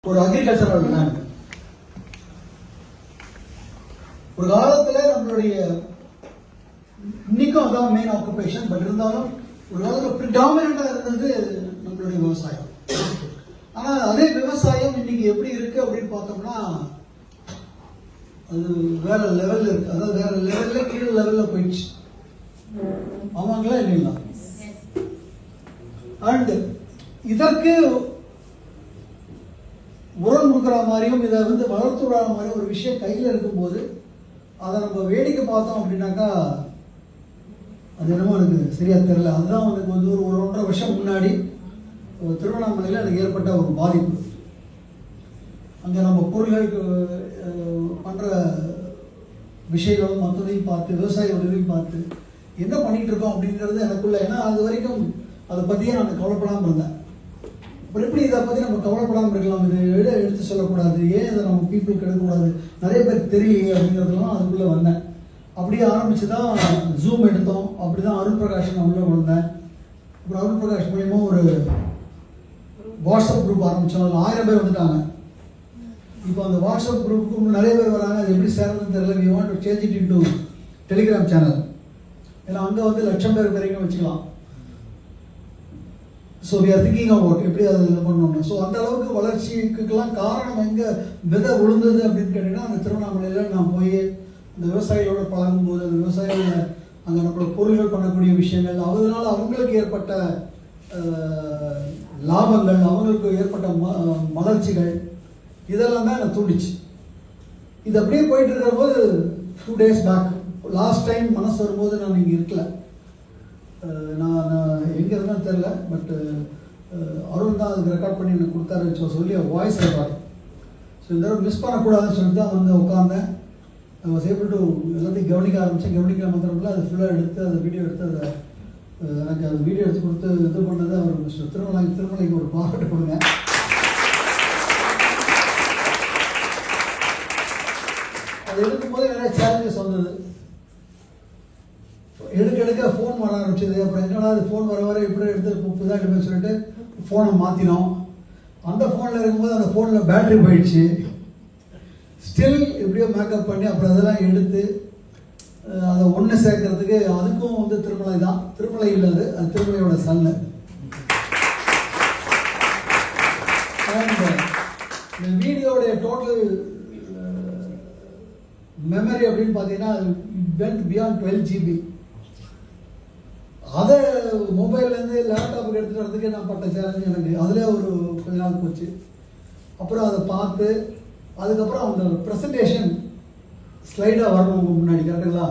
ஒரு agricultural land. ஒரு காலத்துல நம்மளுடைய இன்னைக்கும் அதான் மெயின் ஆக்குபேஷன். பட் இருந்தாலும் ஒரு காலத்துல ப்ரிடாமினண்டா இருந்தது நம்மளுடைய விவசாயம். ஆனா அதே விவசாயம் இன்னைக்கு எப்படி இருக்கு அப்படின்னு பார்த்தோம்னா அது வேற லெவல்ல இருக்கு. அதாவது வேற லெவல்ல கீழே லெவல்ல போயிடுச்சு. ஆமாங்களா இல்லைங்களா? அண்ட் இதற்கு உரம் கொடுக்குற மாதிரியும் இதை வளர்த்து விடுற மாதிரி ஒரு விஷயம் கையில் இருக்கும்போது அதை நம்ம வேடிக்கை பார்த்தோம் அப்படின்னாக்கா அது என்னமோ எனக்கு சரியா தெரியல. அதுதான் எனக்கு ஒரு 1.5 வருஷம் முன்னாடி திருவண்ணாமலையில் எனக்கு ஏற்பட்ட ஒரு பாதிப்பு. அங்கே நம்ம பொருள்களுக்கு பண்ணுற விஷயங்களும் மற்றதையும் பார்த்து விவசாய உதவியும் பார்த்து என்ன பண்ணிட்டு இருக்கோம் அப்படிங்கிறது எனக்குள்ள. ஏன்னா அது வரைக்கும் அதை பற்றியே நான் கவலைப்படாமல் இருந்தேன். அப்புறம் எப்படி இதை பற்றி நம்ம கவலைப்படாமல் இருக்கலாம், இது எடுத்து சொல்லக்கூடாது, ஏன் இதை நம்ம பீப்புளுக்கு எடுக்கக்கூடாது, நிறைய பேருக்கு தெரியலையே அப்படிங்கிறதுலாம் அதுக்குள்ளே வந்தேன். அப்படியே ஆரம்பித்து தான் ஜூம் எடுத்தோம். அப்படி தான் அருள் பிரகாஷ் நான் உள்ளே வந்தேன். அப்புறம் அருள் பிரகாஷ் மூலியமா ஒரு வாட்ஸ்அப் குரூப் ஆரம்பித்தோம். அதில் 1000 பேர் வந்துட்டாங்க. இப்போ அந்த வாட்ஸ்அப் குரூப்புக்கு நிறைய பேர் வராங்க. அது எப்படி சேரணும்னு தெரியல. We want to change it into Telegram channel. ஏன்னா அங்கே 1,00,000 பேர் வரைக்கும் வச்சுக்கலாம். So we are thinking about எப்படி அதை இது பண்ணணும். ஸோ அந்த அளவுக்கு வளர்ச்சிக்கெல்லாம் காரணம் எங்கே விதை விழுந்தது அப்படின்னு கேட்டீங்கன்னா அந்த திருவண்ணாமலையில் நான் போய் இந்த விவசாயிகளோட பழகும்போது அந்த விவசாயிகள் அங்கே நம்மளோட பொருள்கள் பண்ணக்கூடிய விஷயங்கள், அதனால அவங்களுக்கு ஏற்பட்ட லாபங்கள், அவங்களுக்கு ஏற்பட்ட மலர்ச்சிகள், இதெல்லாம் தான் எனக்கு தூண்டிச்சு. இது அப்படியே போயிட்டு இருக்கிற போது 2 days பேக் லாஸ்ட் டைம் மனசு வரும்போது நான் இங்கே இருக்கல. நான் எங்கே இருந்தாலும் தெரில. பட் அருண் தான் அதுக்கு ரெக்கார்ட் பண்ணி எனக்கு கொடுத்தாரு சொல்லி வாய்ஸ் ரெக்கார்ட். ஸோ இந்த தடவை மிஸ் பண்ணக்கூடாதுன்னு சொல்லிட்டு தான் வந்து உட்காந்தேன். ஐ வாஸ் ஏபிள் டு எல்லாத்தையும் கவனிக்க ஆரம்பித்தேன். கவனிக்கிற மாத்திரமில்ல அது ஃபுல்லாக எடுத்து அந்த வீடியோ எடுத்து அதை எனக்கு அது வீடியோ எடுத்து கொடுத்து இது பண்ணது அவர் மிஸ்டர் திருமலைக்கு ஒரு பாராட்டு கொடுங்க. அது எடுக்கும்போது நிறைய சேலஞ்சஸ் வந்தது. எடுக்க ஃபோன் வர ஆரம்பிச்சது. அப்புறம் என்னடா அது ஃபோன் வர இப்படி எடுத்து புதுதாக எடுப்பேன்னு சொல்லிட்டு ஃபோனை மாற்றினோம். அந்த ஃபோனில் இருக்கும்போது அந்த ஃபோனில் பேட்டரி போயிடுச்சு. ஸ்டில் எப்படியோ மேக்கப் பண்ணி அப்புறம் அதெல்லாம் எடுத்து அதை ஒன்று சேர்க்கறதுக்கு அதுக்கும் திருமலை தான். திருமலை இல்லது, அது திருமலையோட சன்னு. இந்த வீடியோடைய டோட்டல் மெமரி அப்படின்னு பார்த்தீங்கன்னா வென்ட் பியாண்ட் 12 GB. அதை மொபைல்லேருந்து லேப்டாப்புக்கு எடுத்துகிட்டு வரதுக்கு நான் பட்ட சேலஞ்சு எனக்கு அதில் ஒரு கொஞ்ச நாள் போச்சு. அப்புறம் அதை பார்த்து அதுக்கப்புறம் அந்த ப்ரெசன்டேஷன் ஸ்லைடாக வரணும் முன்னாடி. கரெக்டுங்களா?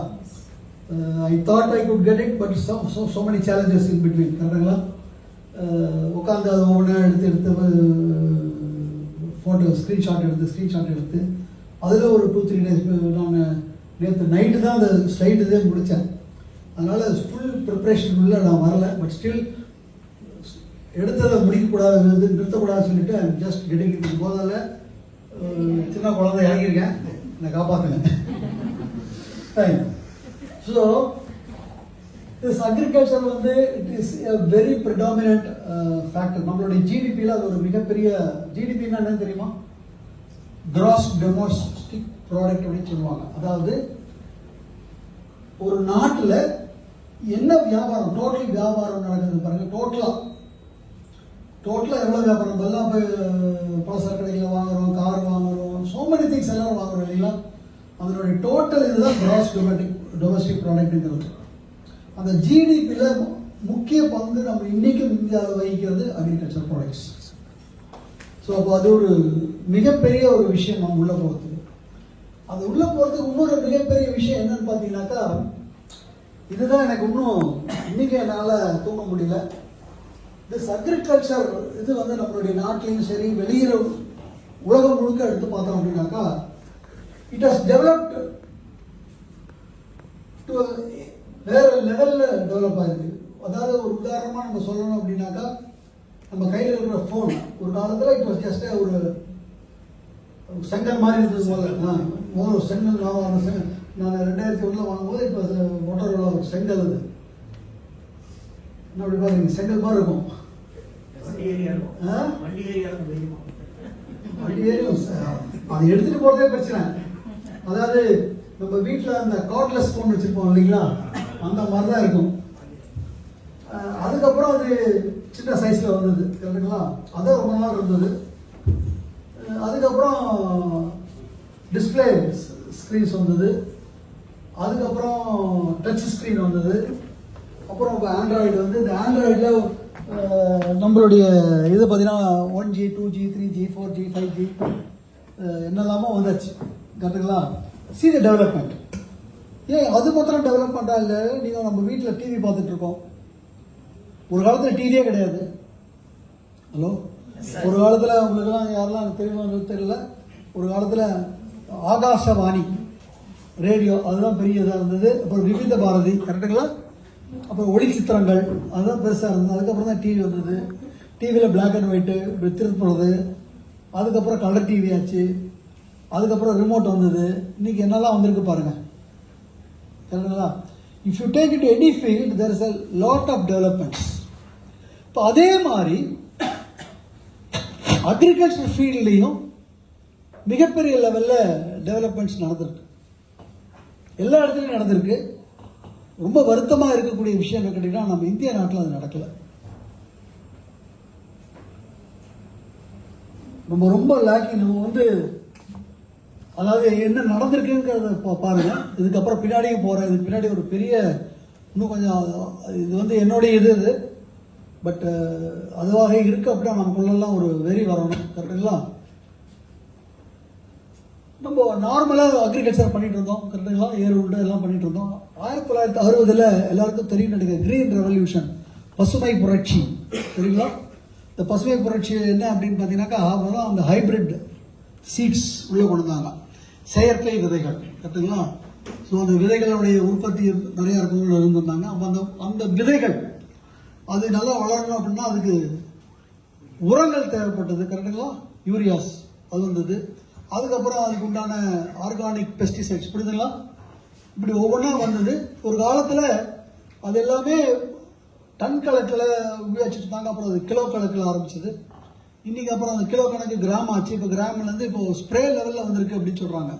I thought I could get it but so many challenges in between. கரெக்டுங்களா? உட்காந்து அதை ஒவ்வொன்றா எடுத்து ஃபோட்டோ ஸ்க்ரீன்ஷாட் எடுத்து அதில் ஒரு 2-3 days நான் நேற்று நைட்டு தான் அந்த ஸ்லைடு இதே முடித்தேன். அதனால் ஃபுல் ப்ரிப்ரேஷனுக்குள்ளே நான் வரல. பட் ஸ்டில் எடுத்ததை முடிக்கக்கூடாது, நிறுத்தக்கூடாதுன்னு சொல்லிட்டு ஐ ஜஸ்ட் கெட்டிங் இட். போதால சின்ன குழந்தை இறங்கியிருக்கேன், என்னை காப்பாற்றுங்க. So this agriculture it is a very predominant factor. நம்மளுடைய ஜிடிபியில் அது ஒரு மிகப்பெரிய. ஜிடிபின்னா என்னன்னு தெரியுமா? கிராஸ் டொமஸ்டிக் ப்ராடக்ட் அப்படின்னு சொல்லுவாங்க. அதாவது ஒரு நாட்டில் என்ன வியாபாரம், டோட்டல் வியாபாரம் நடக்குது பாருங்க. டோட்டலாக எவ்வளோ வியாபாரம், எல்லாம் போய் பலசர கடைகளில் வாங்குறோம், கார் வாங்குறோம், சோ மெனி திங்ஸ் எல்லாம் வாங்குறோம் இல்லைங்களா? அதனுடைய டோட்டல் இதுதான் கிராஸ் டொமஸ்டிக் ப்ராடக்ட்ங்கிறது. அந்த ஜிடிபியில் முக்கிய பங்கு நம்ம இன்னைக்கும் இந்தியாவில் வகிக்கிறது அக்ரிகல்ச்சர் ப்ராடக்ட்ஸ். ஸோ அப்போ அது ஒரு மிகப்பெரிய ஒரு விஷயம் நம்ம உள்ளே போகிறதுக்கு. அது உள்ளே போகிறதுக்கு இன்னொரு மிகப்பெரிய விஷயம் என்னன்னு பார்த்தீங்கன்னாக்கா, இதுதான் எனக்கு இன்னும் இன்னைக்கு என்னால் தூங்க முடியல. திஸ் அக்ரிகல்ச்சர் இது நம்மளுடைய நாட்டிலையும் சரி வெளியில உலகம் முழுக்க எடுத்து பார்த்தோம் அப்படின்னாக்கா இட் ஹஸ் டெவலப்டு டு வேற லெவலில் டெவலப் ஆயிருக்கு. அதாவது ஒரு உதாரணமாக நம்ம சொல்லணும் அப்படின்னாக்கா, நம்ம கையில் இருக்கிற ஃபோன் ஒரு காலத்தில் இட் வாஸ் ஜஸ்ட் ஒரு செங்கல் மாதிரி இருந்தது. முதல்ல செங்கல் நான் 2001 வாங்கும்போது இப்போ மோட்டரோட ஒரு செங்கல். அது என்ன அப்படி பாருங்க, செங்கல் மாதிரி இருக்கும். வண்டியிலும் அதை எடுத்துட்டு போறதே பிரச்சனை. அதாவது நம்ம வீட்டில் அந்த கார்ட்லெஸ் ஃபோன் வச்சிருப்போம் இல்லைங்களா, அந்த மாதிரி தான் இருக்கும். அதுக்கப்புறம் அது சின்ன சைஸில் வந்தது கரெக்டுங்களா, அது ரொம்ப நாள் இருந்தது. அதுக்கப்புறம் டிஸ்பிளே ஸ்க்ரீன்ஸ் வந்தது, அதுக்கப்புறம் டச் ஸ்க்ரீன் வந்தது, அப்புறம் இப்போ ஆண்ட்ராய்டு வந்து இந்த ஆண்ட்ராய்டில் நம்மளுடைய இது பார்த்தீங்கன்னா 1G 2G 3G 4G 5G என்னெல்லாமோ வந்துச்சு கரெக்டுங்களா. See the development. ஏன் அது மாத்திரம் டெவலப்மெண்ட்டாக இல்லை, நீங்கள் நம்ம வீட்டில் டிவி பார்த்துட்ருக்கோம். ஒரு காலத்தில் டிவியே கிடையாது. ஹலோ, ஒரு காலத்தில் உங்களுக்குலாம் யாரெல்லாம் தெரியுமா தெரியல, ஒரு காலத்தில் ஆகாசவாணி ரேடியோ அதுதான் பெரிய இதாக இருந்தது. அப்புறம் விவித பாரதி கரெக்டுங்களா, அப்புறம் ஒளி சித்திரங்கள் அதுதான் பெருசாக இருந்தது. அதுக்கப்புறம் தான் டிவி வந்தது. டிவியில் பிளாக் அண்ட் ஒயிட்டு திருப்புறது, அதுக்கப்புறம் கலர் டிவி ஆச்சு, அதுக்கப்புறம் ரிமோட் வந்தது. இன்னைக்கு என்னெல்லாம் வந்திருக்கு பாருங்க கரெக்டுங்களா. If you take it any field there is a lot of developments. இப்போ அதே மாதிரி அக்ரிகல்ச்சர் ஃபீல்ட்லேயும் மிகப்பெரிய லெவலில் டெவலப்மெண்ட்ஸ் நடந்திருக்கு. எல்லா இடத்துலையும் நடந்திருக்கு. ரொம்ப வருத்தமாக இருக்கக்கூடிய விஷயம் என்ன கேட்டீங்கன்னா, நம்ம இந்திய நாட்டில் அது நடக்கலை. நம்ம ரொம்ப லேக்கி. நம்ம வந்து அதாவது என்ன நடந்திருக்குங்கிறத பாருங்க. இதுக்கப்புறம் பின்னாடியும் போகிறேன். இதுக்கு பின்னாடி ஒரு பெரிய இன்னும் கொஞ்சம் இது வந்து என்னுடைய இது பட் அதுவாக இருக்கு. அப்படின்னா நமக்குள்ளெல்லாம் ஒரு வெறி வரணும் கரெக்டுங்களா. நம்ம நார்மலாக அக்ரிகல்ச்சர் பண்ணிட்டு இருந்தோம் கரெக்டுங்களா, ஏர் உண்டு எல்லாம் பண்ணிட்டு இருந்தோம். 1960 எல்லாருக்கும் தெரியும் நினைக்கிறேன், கிரீன் ரெவல்யூஷன், பசுமை புரட்சி சரிங்களா. இந்த பசுமை புரட்சி என்ன அப்படின்னு பார்த்தீங்கன்னாக்கா, முதல்ல அந்த ஹைபிரிட் சீட்ஸ் உள்ளே கொண்டு வந்தாங்க, செயற்கை விதைகள் கரெக்டுங்களா. ஸோ அந்த விதைகளுடைய உற்பத்தி நிறையா இருக்கணும்னு இருந்திருந்தாங்க. அப்போ அந்த விதைகள் அது நல்லா வளரணும் அப்படின்னா அதுக்கு உரங்கள் தேவைப்பட்டது கரெக்டுங்களா, யூரியாஸ் அது வந்தது. அதுக்கப்புறம் அதுக்கு உண்டான ஆர்கானிக் பெஸ்டிசைட்ஸ் புரியுதுங்களா, இப்படி ஒவ்வொன்றா வந்தது. ஒரு காலத்தில் அது எல்லாமே டன் கணக்கில் உபயோகிச்சுட்டு இருந்தாங்க. அப்புறம் அது கிலோ கணக்கில் ஆரம்பிச்சது. இன்றைக்கி அப்புறம் அந்த கிலோ கணக்கு கிராம் ஆச்சு. இப்போ கிராம்லேருந்து இப்போ ஸ்ப்ரே லெவலில் வந்திருக்கு அப்படின்னு சொல்கிறாங்க.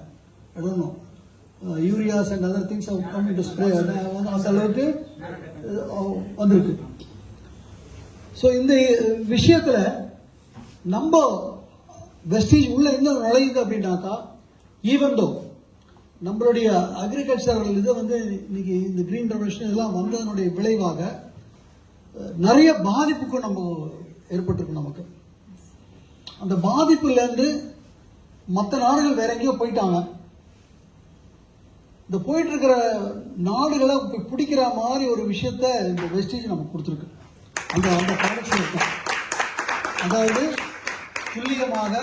எடணும் ureas and other things come into spray அந்த அளவுக்கு வந்திருக்கு. ஸோ இந்த விஷயத்தில் நம்ம வெஸ்டீஜ் உள்ள என்ன நுழையுது அப்படின்னாக்கா, ஈவன் தோ நம்மளுடைய அக்ரிகல்ச்சரல் இதை வந்து இன்னைக்கு இந்த கிரீன் ரெவல்யூஷன் இதெல்லாம் வந்ததனுடைய விளைவாக நிறைய பாதிப்புக்கும் நம்ம ஏற்பட்டிருக்கு. நமக்கு அந்த பாதிப்புலேருந்து மற்ற நாடுகள் வேற எங்கேயோ போயிட்டாங்க. இந்த போயிட்டு இருக்கிற நாடுகளை பிடிக்கிற மாதிரி ஒரு விஷயத்த இந்த வெஸ்டீஜ் நமக்கு கொடுத்துருக்கு. அந்த அந்த ப்ராடக்ட்ஸ் அதாவது துல்லியமாக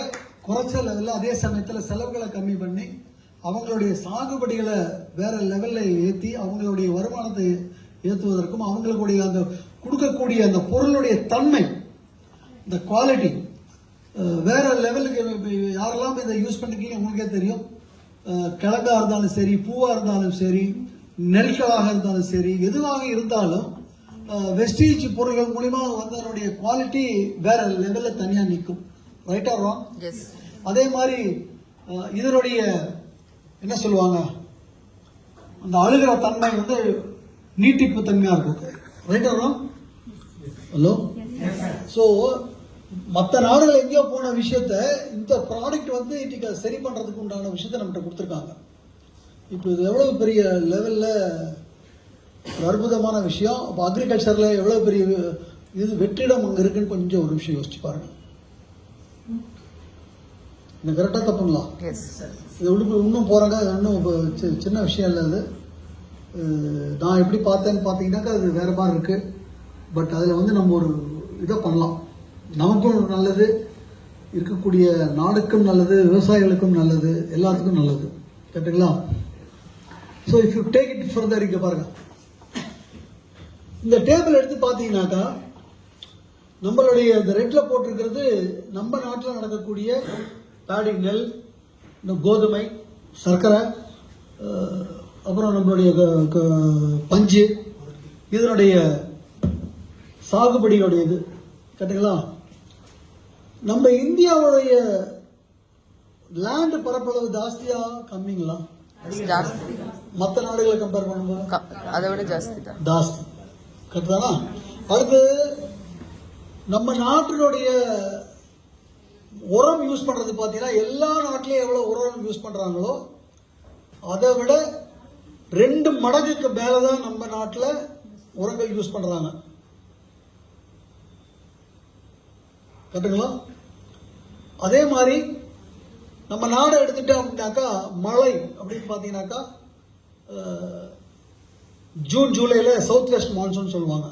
குறைச்ச லெவலில், அதே சமயத்தில் செலவுகளை கம்மி பண்ணி அவங்களுடைய சாகுபடிகளை வேற லெவலில் ஏற்றி அவங்களுடைய வருமானத்தை ஏற்றுவதற்கும் அவங்களுடைய அந்த கொடுக்கக்கூடிய அந்த பொருளுடைய தன்மை, இந்த குவாலிட்டி வேற லெவலுக்கு யாரெல்லாம் இதை யூஸ் பண்ணிருக்கீங்க உங்களுக்கே தெரியும். கிழங்கா இருந்தாலும் சரி, பூவா இருந்தாலும் சரி, நெல்களாக இருந்தாலும் சரி, எதுவாக இருந்தாலும் வெஸ்டீஜ் பொருள்கள் மூலிமா வந்ததனுடைய குவாலிட்டி வேற லெவலில் தனியாக நிற்கும். ரைட்டா ராங்? அதே மாதிரி இதனுடைய என்ன சொல்லுவாங்க, அந்த அழுகிற தன்மை வந்து நீட்டிப்பு தன்மையாக இருக்கும். ரைட்டா ராங்? ஹலோ. ஸோ மற்ற நாடுகள் எங்கேயோ போன விஷயத்த இந்த ப்ராடக்ட் வந்து இன்னைக்கு சரி பண்ணுறதுக்கு உண்டான விஷயத்த நம்மகிட்ட கொடுத்துருக்காங்க. இப்போ இது எவ்வளோ பெரிய லெவலில் ஒரு அற்புதமான விஷயம். அப்போ அக்ரிகல்ச்சரில் எவ்வளோ பெரிய இது வெற்றிடம் அங்கே இருக்குன்னு கொஞ்சம் ஒரு விஷயம் யோசிச்சு பாருங்க. இந்த கரெக்டாக தப்புங்களா? இது உள்ளுக்கு இன்னும் போகிறாங்க. இன்னும் சின்ன விஷயம் இல்லை அது. நான் எப்படி பார்த்தேன்னு பார்த்தீங்கன்னாக்கா அது வேறு மாதிரி இருக்குது. பட் அதில் வந்து நம்ம ஒரு இதை பண்ணலாம். நமக்கும் நல்லது, இருக்கக்கூடிய நாடுக்கும் நல்லது, விவசாயிகளுக்கும் நல்லது, எல்லாத்துக்கும் நல்லது. கேட்டுங்களா? So if you take it further, இங்கே பாருங்க, இந்த டேபிள் எடுத்து பார்த்தீங்கன்னாக்கா நம்மளுடைய இந்த ரெட்டில் போட்டிருக்கிறது நம்ம நாட்டில் நடக்கக்கூடிய பேடி, நெல், இந்த கோதுமை, சர்க்கரை, அப்புறம் நம்மளுடைய பஞ்சு, இதனுடைய சாகுபடியோடைய இது. கேட்டுங்களா? நம்ம இந்தியாவுடைய லேண்ட் பரப்பளவு ஜாஸ்தியா கம்மிங்களா? ಜಾಸ್ತಿ. மற்ற நாடுகளை கம்பேர் பண்ணும்போது அதை விட ஜாஸ்தி தான். ஜாஸ்தி. கரெக்ட் தானா? அடுத்து நம்ம நாட்டினுடைய உரம் யூஸ் பண்றது பார்த்தீங்கன்னா எல்லா நாட்டிலையும் எவ்வளவு உரம் யூஸ் பண்றாங்களோ அதை விட 2 மடங்குக்கு மேலதான் நம்ம நாட்டில் உரங்கள் யூஸ் பண்றாங்க. கரெக்டுங்களா? அதே மாதிரி நம்ம நாடை எடுத்துட்டோம் அப்படின்னாக்கா மழை அப்படின்னு பார்த்தீங்கன்னாக்கா ஜூன் ஜூலைல சவுத் வெஸ்ட் மான்சூன் சொல்லுவாங்க.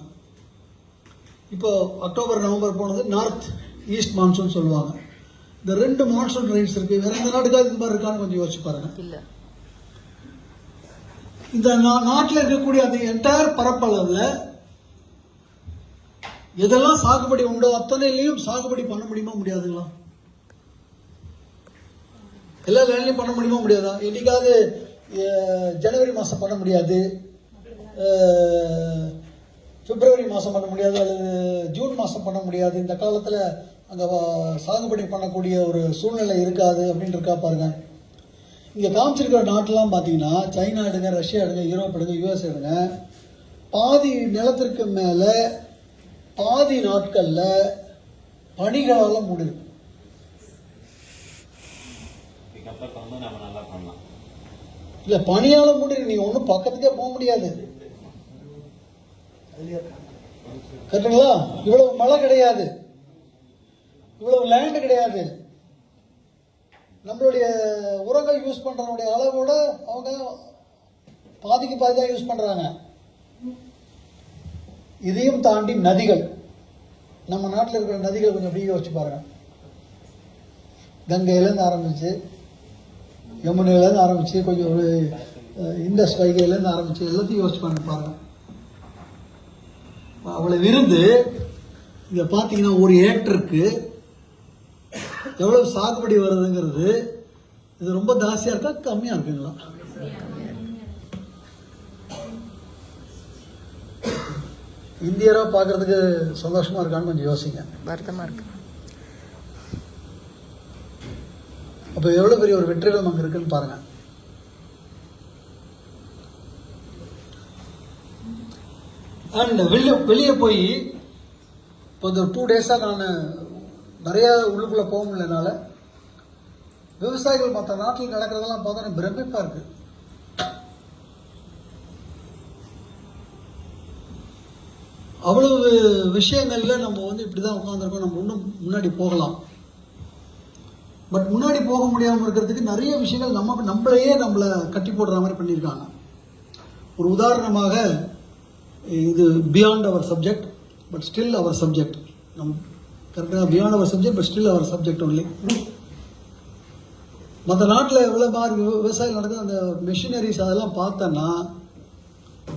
இப்போ அக்டோபர் நவம்பர் போனது நார்த் ஈஸ்ட் மான்சூன் சொல்லுவாங்க. இந்த 2 மான்சூன் ரைட்ஸ் இருக்கு. வேற எந்த நாட்டுக்காவது இது மாதிரி இருக்கான்னு கொஞ்சம் யோசிச்சு பாருங்க. இல்ல. இந்த நாட்டில் இருக்கக்கூடிய அந்த என்டையர் பரப்பளவுல எதெல்லாம் சாகுபடி உண்டோ அத்தனையிலையும் சாகுபடி பண்ண முடியுமா முடியாதுங்களா? எல்லா லேண்ட்லையும் பண்ண முடியுமா முடியாதா? என்னைக்காவது ஜனவரி மாதம் பண்ண முடியாது, பிப்ரவரி மாதம் பண்ண முடியாது, அல்லது ஜூன் மாதம் பண்ண முடியாது. இந்த காலத்தில் அங்கே சாகுபடி பண்ணக்கூடிய ஒரு சூழ்நிலை இருக்காது அப்படின்னு இருக்கா பாருங்க. இங்கே காமிச்சிருக்கிற நாட்டெல்லாம் பார்த்தீங்கன்னா சைனா எடுங்க, ரஷ்யா எடுங்க, யூரோப் எடுங்க, யூஎஸ் எடுங்க, பாதி நிலத்திற்கு மேலே பாதி நாட்களில் பனிகளால் மூடிருக்கு. இல்ல பனியால மூடி நீ ஒன்னும் பக்கத்துக்கே போக முடியாது. கரெக்டுங்களா? இவ்வளவு மழை கிடையாது, இவ்வளவு லேண்ட் கிடையாது. நம்மளுடைய உரங்கள் யூஸ் பண்றவனுடைய அளவோட அவங்க பாதிக்கு பாதி தான் யூஸ் பண்றாங்க. இதையும் தாண்டி நதிகள், நம்ம நாட்டில் இருக்கிற நதிகள் கொஞ்சம் அப்படியே யோசிச்சு பாருங்க. கங்கையிலேருந்து ஆரம்பிச்சு, யமுனையிலேருந்து ஆரம்பிச்சு, கொஞ்சம் ஒரு இண்டஸ் வைகையிலேருந்து ஆரம்பிச்சு எல்லாத்தையும் யோசிச்சு பாருங்க. அவ்வளவு இருந்து இங்க பாத்தீங்கன்னா ஒரு ஏக்கருக்கு எவ்வளவு சாகுபடி வருதுங்கிறது இது ரொம்ப ஜாஸ்தியா இருக்கா கம்மியா இருக்குங்களா? இந்தியரா பாக்குறதுக்கு சந்தோஷமா இருக்கான்னு கொஞ்சம் யோசிங்க. வருத்தமா இருக்கு. அப்ப எவ்வளவு பெரிய ஒரு வெற்றிடம் அங்க இருக்குன்னு பாருங்க. அண்ட் வெளியே போய் இப்போ இந்த 2 டேஸா நான் நிறைய உள்ளுக்குள்ள போக முடியலனால விவசாயிகள் மற்ற நாட்டில் நடக்கிறதெல்லாம் பார்த்தா பிரமிப்பா இருக்கு. அவ்வளவு விஷயங்கள்ல நம்ம இப்படிதான் உட்காந்துருக்கோம். நம்ம இன்னும் முன்னாடி போகலாம். பட் முன்னாடி போக முடியாமல் இருக்கிறதுக்கு நிறைய விஷயங்கள் நம்மளை கட்டி போடுற மாதிரி பண்ணியிருக்காங்க. ஒரு உதாரணமாக, இது beyond our subject but still our subject. கரெக்டாக beyond our subject but still our subject only. மற்ற நாட்டில் எவ்வளோ மாதிரி விவசாயம் நடக்குது, அந்த மிஷினரிஸ் அதெல்லாம் பார்த்தோன்னா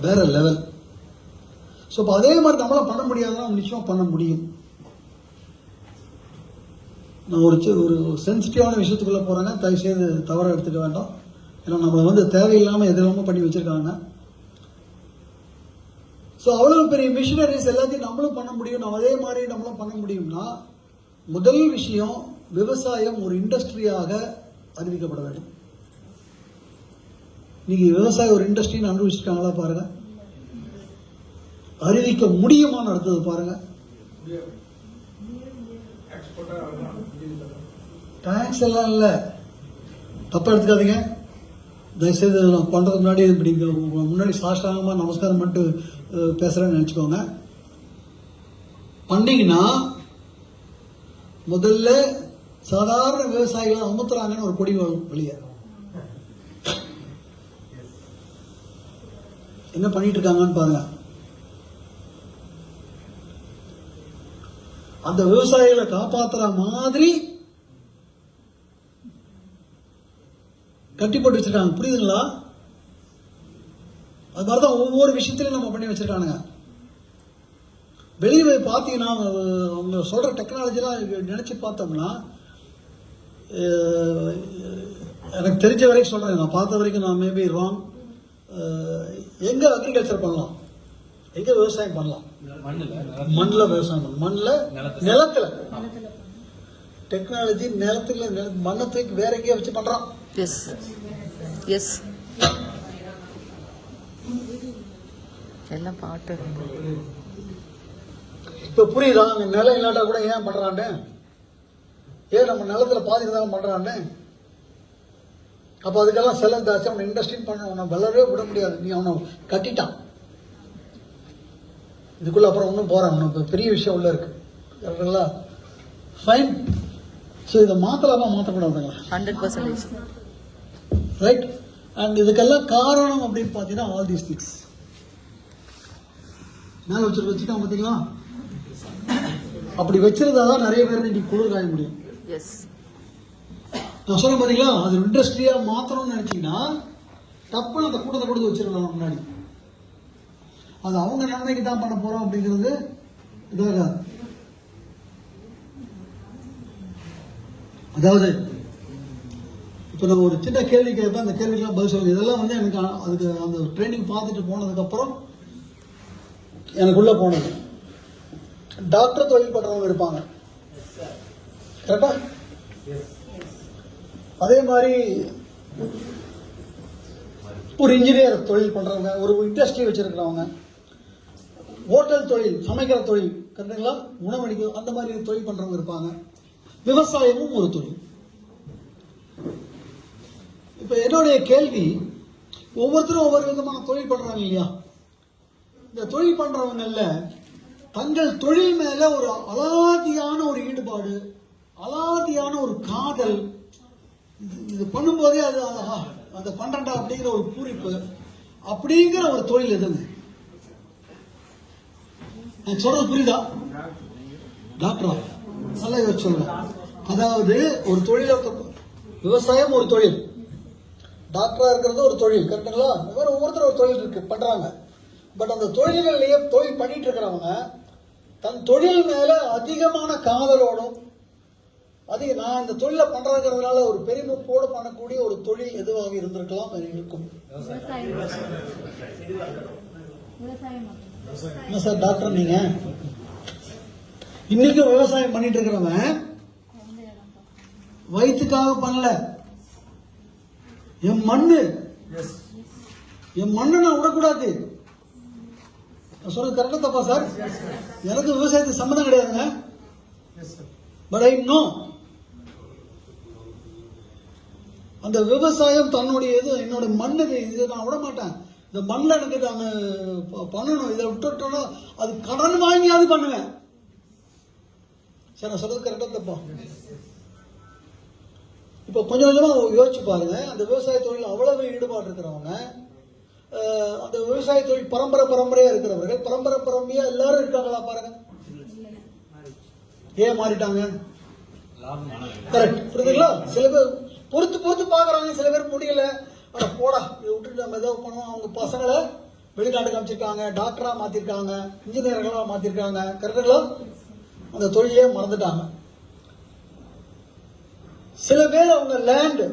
வேற லெவல். ஸோ இப்போ அதே மாதிரி நம்மளாம் பண்ண முடியாதுன்னா நிச்சயமாக பண்ண முடியும். நான் ஒரு சென்சிட்டிவான விஷயத்துக்குள்ளே போகிறேங்க, தயவுசெய்து தவறாக எடுத்துக்க வேண்டாம். ஏன்னா நம்மளை தேவையில்லாமல் எதிராமல் பண்ணி வச்சுருக்காங்க. ஸோ அவ்வளவு பெரிய மிஷினரிஸ் எல்லாத்தையும் நம்மளும் பண்ண முடியும். நம்ம அதே மாதிரி நம்மளும் பண்ண முடியும்னா முதல் விஷயம், விவசாயம் ஒரு இண்டஸ்ட்ரியாக அறிவிக்கப்பட வேண்டும். நீங்க விவசாயம் ஒரு இண்டஸ்ட்ரின்னு அனுபவிச்சிருக்காங்களா பாருங்க. அறிவிக்க முடியுமான்னு அடுத்தது பாருங்க. டாக்ஸ் எல்லாம் இல்லை, தப்பா எடுத்துக்காதீங்க தயவுசெய்து. நான் பண்றதுக்கு முன்னாடி இப்படி முன்னாடி சாஷ்டாங்கமா நமஸ்காரம் பண்ணிட்டு பேசுறேன்னு நினைச்சுக்கோங்க. பண்ணீங்கன்னா முதல்ல சாதாரண விவசாயிகளை அமுத்துறாங்கன்னு ஒரு கொடி வெளியே என்ன பண்ணிட்டு இருக்காங்கன்னு பாருங்க. அந்த விவசாயிகளை காப்பாத்துற மாதிரி கட்டி போட்டு வச்சிருக்காங்க. புரியுதுங்களா? அது மாதிரிதான் ஒவ்வொரு விஷயத்திலையும் நம்ம பண்ணி வச்சிருக்கானுங்க. வெளியே போய் பார்த்தீங்கன்னா அவங்க சொல்ற டெக்னாலஜிலாம் நினைச்சு பார்த்தோம்னா, எனக்கு தெரிஞ்ச வரைக்கும் சொல்றேன், நான் பார்த்த வரைக்கும் நான் மேபி ராங். எங்க அக்ரிகல்ச்சர் பண்ணலாம், எங்க விவசாயம் பண்ணலாம்? மண்ணில் விவசாயம் பண்ணலாம். மண்ணில், நிலத்துல டெக்னாலஜி நிலத்துல மண்ணை தூக்கி வேற எங்கேயோ வச்சு பண்றான். எஸ் எஸ் எல்லாம் பாட்டு. இப்ப புரியுதா? அந்த நிலம் இல்லாட்டா கூட ஏன் பண்றான்னு, ஏன் நம்ம நிலத்துல பாதி இருந்தாலும் பண்றான்னு. அப்ப அதுக்கெல்லாம் செலவு தாச்சு. அவனை இண்டஸ்ட்ரின்னு பண்ண அவனை வளரவே விட முடியாது. நீ அவனை கட்டிட்டான். இதுக்குள்ள அப்புறம் ஒன்றும் போறான். அவனுக்கு பெரிய விஷயம் உள்ள இருக்கு. கரெக்டுங்களா? ஃபைன். ஸோ இதை மாற்றலாமா மாற்றக்கூடாதுங்களா? 100%. ரைட். அண்ட் இதுக்கெல்லாம் காரணம் அப்படின்னு பார்த்தீங்கன்னா ஆல் தீஸ் திங்ஸ். மேலே வச்சுட்டான் பார்த்தீங்களா? அப்படி வச்சிருந்தா தான் நிறைய பேர் இன்னைக்கு குளிர் காய முடியும். எஸ். நான் சொல்ல பார்த்தீங்களா, அது இண்டஸ்ட்ரியா மாற்றணும்னு நினைச்சீங்கன்னா தப்புன்னு அந்த கூட்டத்தை கொடுத்து வச்சிருக்கலாம் முன்னாடி. அது அவங்க நன்மைக்கு தான் பண்ண போறோம் அப்படிங்கிறது இதாக. அதாவது இப்போ நம்ம ஒரு சின்ன கேள்வி கேட்பேன், அந்த கேள்விக்கெல்லாம் பதில் சொல்லுங்க. இதெல்லாம் வந்து எனக்கு அதுக்கு அந்த ட்ரைனிங் பார்த்துட்டு போனதுக்கப்புறம் எனக்குள்ள போனது. டாக்டர் தொழில் பண்றவங்க இருப்பாங்க, கரெக்டா? அதே மாதிரி ஒரு இன்ஜினியர் தொழில் பண்றவங்க, ஒரு இண்டஸ்ட்ரி வச்சிருக்கிறவங்க, ஹோட்டல் தொழில், சமைக்கிற தொழில், கரெக்டுங்களா? உணவளிக்க அந்த மாதிரி தொழில் பண்றவங்க இருப்பாங்க. விவசாயமும் ஒரு தொழில். இப்ப என்னுடைய கேள்வி, ஒவ்வொருத்தரும் ஒவ்வொரு விதமான தொழில் பண்றாங்க இல்லையா? இந்த தொழில் பண்றவங்கல்ல தங்கள் தொழில் மேல ஒரு அலாதியான ஒரு ஈடுபாடு, அலாதியான ஒரு காதல், இது பண்ணும்போதே அது அந்த பண்றா அப்படிங்கிற ஒரு பூரிப்பு, அப்படிங்கிற ஒரு தொழில் எதுங்க? எனக்கு சொல்றது புரியுதா? டாக்டரா நல்லா யோசிச்சு சொல்லுங்க. அதாவது ஒரு தொழில, விவசாயம் ஒரு தொழில், டாக்டரா இருக்கிறது ஒரு தொழில், கரெக்டுங்களா? ஒவ்வொருத்தரும் ஒரு தொழில் இருக்கு பண்றாங்க. பட் அந்த தொழில்கள்லயே தொழில் பண்ணிட்டு இருக்கிறவங்க தன் தொழில் மேல அதிகமான காதலோடும், நான் இந்த தொழிலை பண்றதுங்கிறதுனால ஒரு பெருமைப்போடு பண்ணக்கூடிய ஒரு தொழில் எதுவாக இருந்திருக்கலாம் இருக்கும். என்ன சார் டாக்டர் நீங்க? இன்னைக்கு விவசாயம் பண்ணிட்டு இருக்கிறவன் வயிற்றுக்காக பண்ணல. என் மண்ணு நான் விடக்கூடாது. சொல்றது கரெக்டா தப்பா சார்? எனக்கு விவசாயத்துக்கு சம்மந்தம் கிடையாதுங்க. பட் ஐ நோ அந்த விவசாயம் தன்னுடைய இது, என்னோட மண்ணுக்கு இது நான் விட மாட்டேன். இந்த மண்ணில் எனக்கு நான் பண்ணணும். இதை விட்டுட்டோன்னா அது கடன் வாங்கியாவது பண்ணுவேன். சார் நான் சொல்றது கரெக்டா தப்பா? இப்ப கொஞ்சம் கொஞ்சமா யோசிச்சு பாருங்க. அந்த விவசாய தொழில் அவ்வளவு ஈடுபாடு இருக்கிறவங்க, அந்த விவசாய தொழில் பரம்பரையா இருக்கிறவர்கள், பரம்பரையா எல்லாரும் இருக்காங்களா பாருங்க. ஏன் மாறிட்டாங்க? கரெக்ட், புரியுதுங்களா? சில பேர் பொறுத்து பாக்குறாங்க, சில பேர் முடியல, அட போடா இதை விட்டுட்டு நம்ம ஏதோ பண்ணுவோம். அவங்க பசங்களை வெளிநாட்டுக்கு அமைச்சிருக்காங்க, டாக்டரா மாத்திருக்காங்க, இன்ஜினியர்களா மாத்திருக்காங்க, கரெக்டுங்களா? அந்த தொழிலே மறந்துட்டாங்க. சில பேர் அவங்க லேண்ட்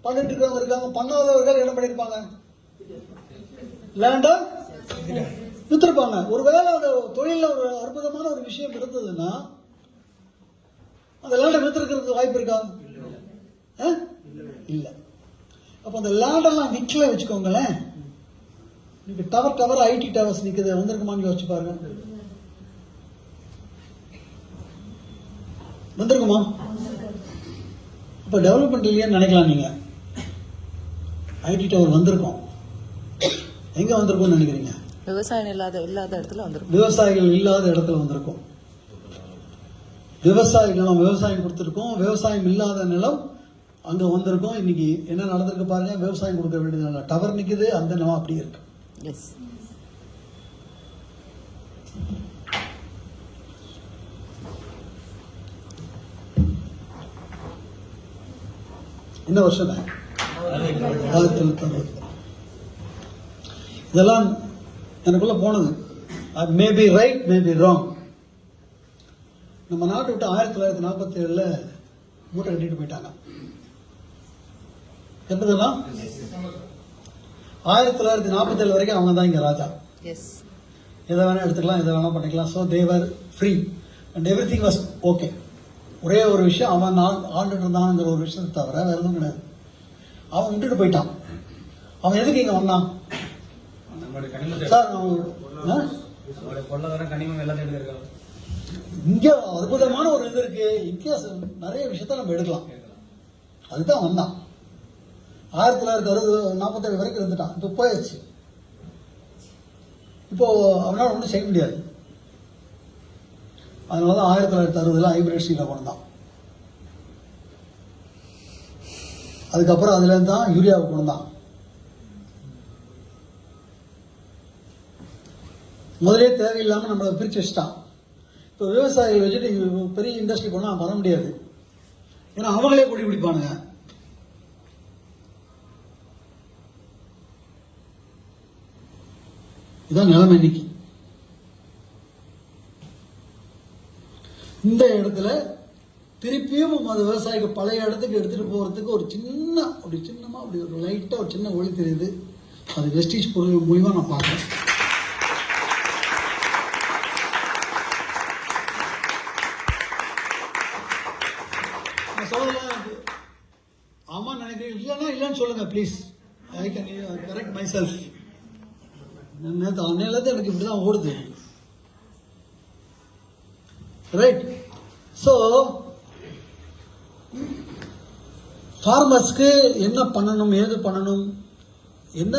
பண்ணிட்டு இருக்கவங்க இருக்காங்க, பண்ணாதவர்கள் என்ன பண்ணிருப்பாங்க? லேண்ட வித்துருப்பாங்க. ஒருவேளை அந்த தொழில ஒரு அற்புதமான ஒரு விஷயம் இருந்ததுன்னா அந்த லேண்டை வித்துருக்கிறதுக்கு வாய்ப்பு இருக்கா? இல்ல. அப்ப அந்த லேண்டெல்லாம் விற்கல வச்சுக்கோங்களேன், இன்னைக்கு டவர் ஐடி டவர்ஸ் நிக்குது, வந்திருக்குமான்னு யோசிச்சு பாருங்க. வந்திருக்குமா? இப்ப டெவலப்மெண்ட் இல்லையான்னு நினைக்கலாம் நீங்க. ஐடி டவர் வந்திருக்கும். எங்க வந்திருக்கும்னு நினைக்கிறீங்க? விவசாயம் இல்லாத இடத்துல வந்திருக்கும். விவசாயிகள் இல்லாத இடத்துல வந்திருக்கும். விவசாயிகள் விவசாயம் கொடுத்திருக்கோம், விவசாயம் இல்லாத நிலம் அங்க வந்திருக்கும். இன்னைக்கு என்ன நடந்திருக்கு பாருங்க. விவசாயம் கொடுக்க வேண்டியது டவர் நிக்குது, அந்த நிலம் அப்படி இருக்கு. எஸ். என்ன வருஷம்? 1990. இதெல்லாம் எனக்குள்ள போனது. Maybe right, maybe wrong. நம்ம நாட்டை விட்டு 1947 மூட்டை கட்டிட்டு போயிட்டாங்க. எப்படிதான் 1947 வரைக்கும் அவங்க தான் இங்க ராஜா. எதை வேணா எடுத்துக்கலாம், எதை வேணா பண்ணிக்கலாம். So they were free and everything was okay. ஒரே ஒரு விஷயம், அவன் ஆண்டுட்டு இருந்தாங்கிற ஒரு விஷயத்தை தவிர வேற எதுவும் கிடையாது. அவன் விட்டுட்டு போயிட்டான். அவன் எதுக்கு இங்கே வந்தான் சார்? இங்கே அற்புதமான ஒரு இது இருக்கு, இங்கே நிறைய விஷயத்த நம்ம எடுக்கலாம். அதுதான் வந்தான். 1947 வரைக்கும் இருந்துட்டான். இப்போ போயாச்சு. இப்போ அவனால் ஒன்றும் செய்ய முடியாது. அதனால தான் 1960 ஹைபிரிட் ஸ்டீலை கொண்டான். அதுக்கப்புறம் அதுலேருந்து தான் யூரியாவை கொண்டான். முதலே தேவையில்லாமல் நம்மளை பிரித்து வச்சுட்டான். இப்போ விவசாயிகள் வச்சுட்டு பெரிய இண்டஸ்ட்ரி போனால் பண்ண முடியாது. ஏன்னா அவங்களே கொடி பிடிப்பானுங்க. இதான் நிலைமை இன்னைக்கு. இந்த இடத்துல திருப்பியும் அந்த விவசாயிக்கு பழைய இடத்துக்கு எடுத்துட்டு போறதுக்கு ஒரு சின்னமா அப்படி ஒரு லைட்டா ஒரு சின்ன ஒளி தெரியுது. அது வெஸ்டீஜ் பொருள் மூலியமா நான் பார்க்கிறேன். ஆமா நினைக்கிறேன். இல்லைன்னு சொல்லுங்க please. I can correct my self. அன்னையிலேருந்து எனக்கு இப்படிதான் ஓடுது. ரைட். ஸோ ஃபார்மர்ஸ்க்கு என்ன பண்ணணும், ஏது பண்ணணும், என்ன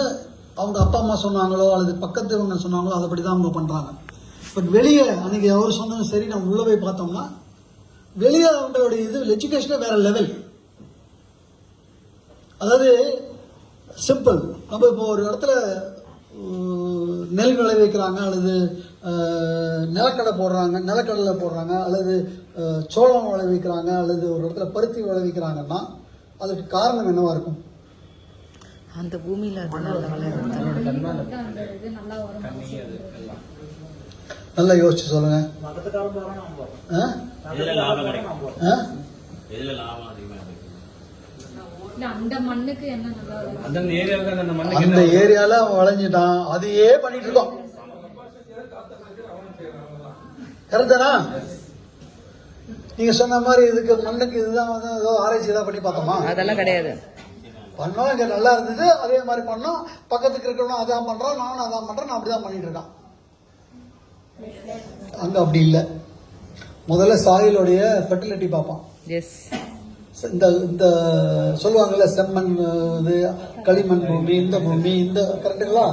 அவங்க அப்பா அம்மா சொன்னாங்களோ அல்லது பக்கத்துவங்க சொன்னாங்களோ அதைப்படி தான் அவங்க பண்ணுறாங்க. பட் வெளியே அன்னைக்கு அவர் சொன்னது சரி. நம்ம உள்ள போய் பார்த்தோம்னா வெளியே அவங்களுடைய இது எஜுகேஷனே வேற லெவல். அதாவது சிம்பிள். நம்ம இப்போ ஒரு இடத்துல நெல் விளைவிக்கிறாங்க அல்லது நிலக்கடலை போடுறாங்க அல்லது சோளம் விளைவிக்கிறாங்க அல்லது ஒரு இடத்துல பருத்தி விளைவிக்கிறாங்கன்னா அதுக்கு காரணம் என்னவா இருக்கும்? அந்த பூமியில நல்லா யோசிச்சு சொல்லுங்க. அந்த ஏரியால அவன் விளைஞ்சிட்டான். அதையே பண்ணிட்டு இருக்கோம். கரெக்டானா? நீங்க சொன்ன மாதிரி இதுக்கு மண்ணுக்கு இதுதான் வந்து ஏதோ ஆராய்ச்சி ஏதாவது பண்ணி பார்த்தோமா? அதெல்லாம் கிடையாது. பண்ணோம், இங்க நல்லா இருந்தது, அதே மாதிரி பண்ணோம். பக்கத்துக்கு இருக்கணும் அதான் பண்றோம், நானும் அதான் பண்றேன், நான் அப்படிதான் பண்ணிட்டு இருக்கான். அங்க அப்படி இல்லை. முதல்ல சாயிலுடைய ஃபெர்டிலிட்டி பார்ப்பான். இந்த சொல்லுவாங்கல்ல செம்மண், இது களிமண் பூமி, இந்த பூமி, இந்த கரெக்டுங்களா?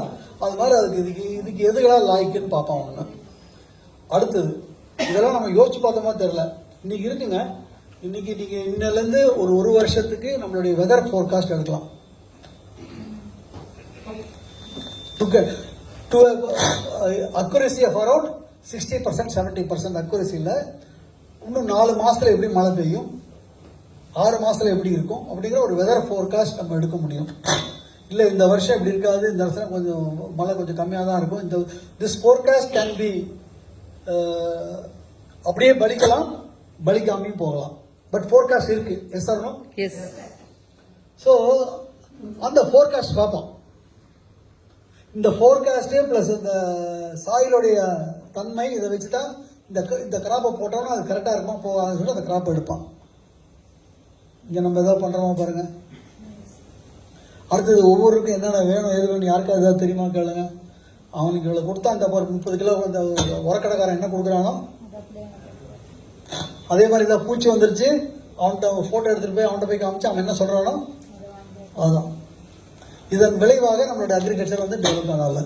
அது மாதிரி அதுக்கு இதுக்கு எதுகளா லாய்க்குன்னு பார்ப்பான் அவங்க. அடுத்தது இதெல்லாம் நம்ம யோசிச்சு பார்த்தோமா தெரியல. இன்னைக்கு இருக்குங்க. இன்னைக்கு நீங்க இன்னிலேருந்து ஒரு வருஷத்துக்கு நம்மளுடைய வெதர் ஃபோர்காஸ்ட் எடுக்கலாம். டு அக்யூரசி ஆஃப் அரௌண்ட் 60%, 70% அக்யூரசியில் இன்னும் 4 மாசத்துல எப்படி மழை பெய்யும், 6 மாசத்துல எப்படி இருக்கும் அப்படிங்கிற ஒரு வெதர் ஃபோர்காஸ்ட் நம்ம எடுக்க முடியும். இல்லை இந்த வருஷம் இப்படி இருக்காது, இந்த வருஷம் கொஞ்சம் மழை கொஞ்சம் கம்மியாக தான் இருக்கும். திஸ் ஃபோர்காஸ்ட் கேன் பி அப்படியே பலிக்கலாம், பலிக்காமையும் போகலாம். பட் ஃபோர்காஸ்ட் இருக்கு. Yes or no? Yes. So அந்த ஃபோர்காஸ்ட் பார்ப்போம். இந்த ஃபோர்காஸ்டே பிளஸ் இந்த சாயிலுடைய தன்மை இதை வச்சுதான் இந்த கிராப்பை போட்டோம்னா அது கரெக்டாக இருக்குமா போகாதுன்னு சொல்லி அந்த கிராப்பை எடுப்பான். இங்கே நம்ம எதாவது பண்ணுறோமா பாருங்க. அடுத்தது ஒவ்வொருக்கும் என்னென்ன வேணும் எது வேணும் யாருக்காவது ஏதாவது தெரியுமா கேளுங்க. அவனுக்கு இவ்வளோ கொடுத்தா இந்த 30 கிலோ இந்த உரக்கடைக்காரன் என்ன கொடுக்குறானோ அதே மாதிரி தான் பூச்சி வந்துருச்சு, அவன்கிட்ட ஃபோட்டோ எடுத்துகிட்டு போய் அவன்கிட்ட போய் காமிச்சு அவன் என்ன சொல்கிறானோ அதுதான். இதன் விளைவாக நம்மளுடைய அக்ரிகல்ச்சர் வந்து டெவலப் ஆகல.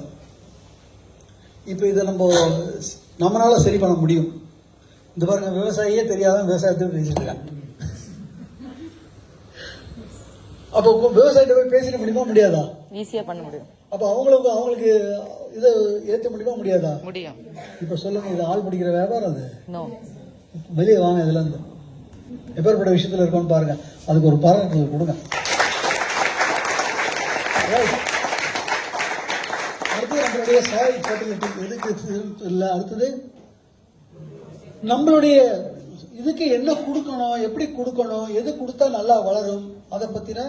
இப்போ இதை நம்மளால சரி பண்ண முடியும். இந்த பாருங்க, விவசாயியே தெரியாத விவசாயத்தை பேசிட்டு இருக்காங்க. அப்போ விவசாயிட்ட போய் பேசிட முடியுமா முடியாதா? ஈஸியா பண்ண முடியும். அப்போ அவங்களுக்கு இதை ஏற்ற முடியுமா முடியாதா? முடியும். இப்போ சொல்லுங்க, இது ஆள் பிடிக்கிற வியாபாரம் அது. நோ. வெளியே வாங்க, இதுல இருந்து எப்பேற்பட்ட விஷயத்துல இருக்கோன்னு பாருங்க. அதுக்கு ஒரு பாராட்டு கொடுங்க. அடுத்து நம்மளுடைய சாயில் ஃபெர்டிலிட்டி எதுக்கு இல்லை, அடுத்தது நம்மளுடைய இதுக்கு என்ன கொடுக்கணும், எப்படி கொடுக்கணும், எது கொடுத்தா நல்லா வளரும், அதை பத்தின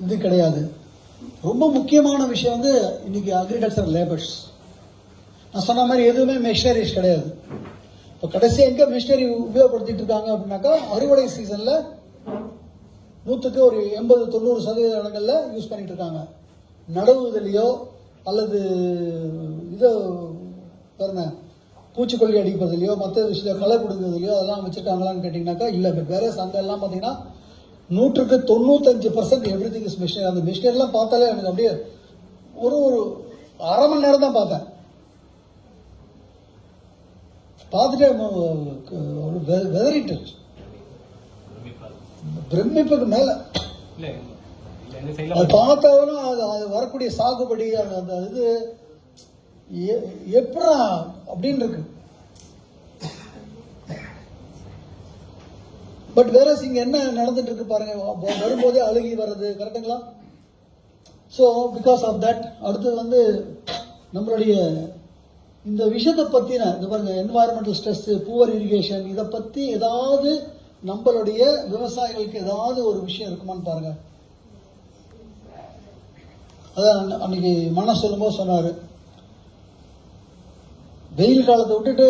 இது கிடையாது. ரொம்ப முக்கியமான விஷயம் வந்து இன்னைக்கு அக்ரிகல்ச்சர் லேபர்ஸ். நான் சொன்ன மாதிரி எதுவுமே மெஷினரிஸ் கிடையாது. இப்போ இப்போ கடைசியாக எங்கே மிஷினரி உபயோகப்படுத்திட்டு இருக்காங்க அப்படின்னாக்கா அறுவடை சீசனில் 100க்கு ஒரு 80-90% இடங்களில் யூஸ் பண்ணிட்டு இருக்காங்க. நடவுதலையோ அல்லது இதோ பாருங்க பூச்சிக்கொல்லி அடிப்பதிலையோ மற்ற விஷயம் களை கொடுக்குறதுலையோ அதெல்லாம் வச்சுருக்காங்களான்னு கேட்டிங்கனாக்கா இல்லை. பட் வேற அங்கெல்லாம் பார்த்தீங்கன்னா 100க்கு 95% எவ்ரிதிங் இஸ் மிஷினரி. அந்த மிஷினரிலாம் பார்த்தாலே எனக்கு அப்படியே ஒரு அரை மணி நேரம் தான் பார்த்தேன். பார்த்துட்டே வெதறிட்டு பிரமிப்புக்கு மேல அது பார்த்தாலும் அது வரக்கூடிய சாகுபடி அந்த இது எப்படா அப்படின்னு இருக்கு. பட் வேற இங்க என்ன நடந்துட்டு இருக்கு பாருங்க. வரும்போதே அழுகி வர்றது கரெக்டுங்களா? ஸோ பிகாஸ் ஆஃப் தட் அடுத்தது நம்மளுடைய இந்த விஷயத்தை பற்றின இது பாருங்க என்வாயர்மெண்டல் ஸ்ட்ரெஸ், புவர் இரிகேஷன், இதை பற்றி ஏதாவது நம்மளுடைய விவசாயிகளுக்கு ஏதாவது ஒரு விஷயம் இருக்குமான்னு பாருங்க. அதான் அன்னைக்கு மன சொல்லும்போது சொன்னார், வெயில் காலத்தை விட்டுட்டு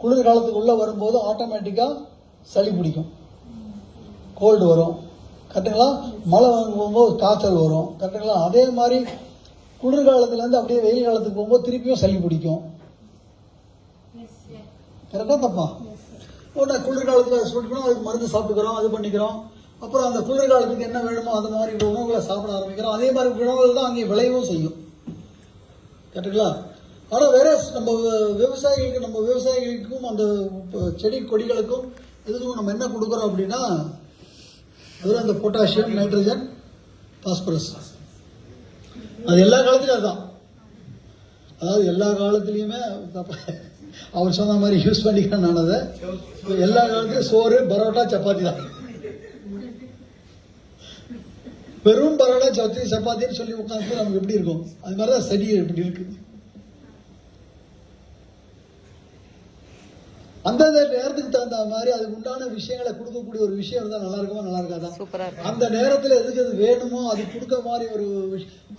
குளிர் காலத்துக்கு உள்ள வரும்போது ஆட்டோமேட்டிக்காக சளி பிடிக்கும், கோல்டு வரும் கரெக்டுங்களா? மழை போகும்போது காய்ச்சல் வரும் கரெக்டுங்களா? அதே மாதிரி குளிர்காலத்துலேருந்து அப்படியே வெயில் காலத்துக்கு போகும்போது திருப்பியும் சளி பிடிக்கும். கரெக்டாக தப்பா? உடனே குளிர்காலத்தில் சொல்லிக்கணும், அதுக்கு மருந்து சாப்பிட்டுக்கிறோம், அது பண்ணிக்கிறோம். அப்புறம் அந்த குளிர்காலத்துக்கு என்ன வேணுமோ அது மாதிரி உணவுகளை சாப்பிட ஆரம்பிக்கிறோம். அதே மாதிரி உணவுகள் தான் அங்கே விளையவும் செய்யும் கரெக்டுங்களா? ஆனால் வேற நம்ம விவசாயிகளுக்கும் அந்த செடி கொடிகளுக்கும் இதுக்கும் நம்ம என்ன கொடுக்குறோம் அப்படின்னா வெறும் அந்த பொட்டாசியம், நைட்ரஜன், பாஸ்பரஸ். அது எல்லா காலத்துலையும் அதுதான். அதாவது எல்லா காலத்துலேயுமே அவர் சொன்ன மாதிரி யூஸ் பண்ணிக்கிறேன் நான். அதை எல்லா காலத்துலையும் சோறு, பரோட்டா, சப்பாத்தி தான். வெறும் பரோட்டா சப்பாத்தின்னு சொல்லி உட்காந்து நமக்கு எப்படி இருக்கும்? அது மாதிரிதான் செடி எப்படி இருக்கு. அந்தந்த நேரத்துக்கு தகுந்த மாதிரி அதுக்கு உண்டான விஷயங்களை கொடுக்கக்கூடிய ஒரு விஷயம் இருந்தால் நல்லா இருக்குமா, நல்லா இருக்காதா? அந்த நேரத்தில் எதுக்கு அது வேணுமோ அது கொடுக்க மாதிரி ஒரு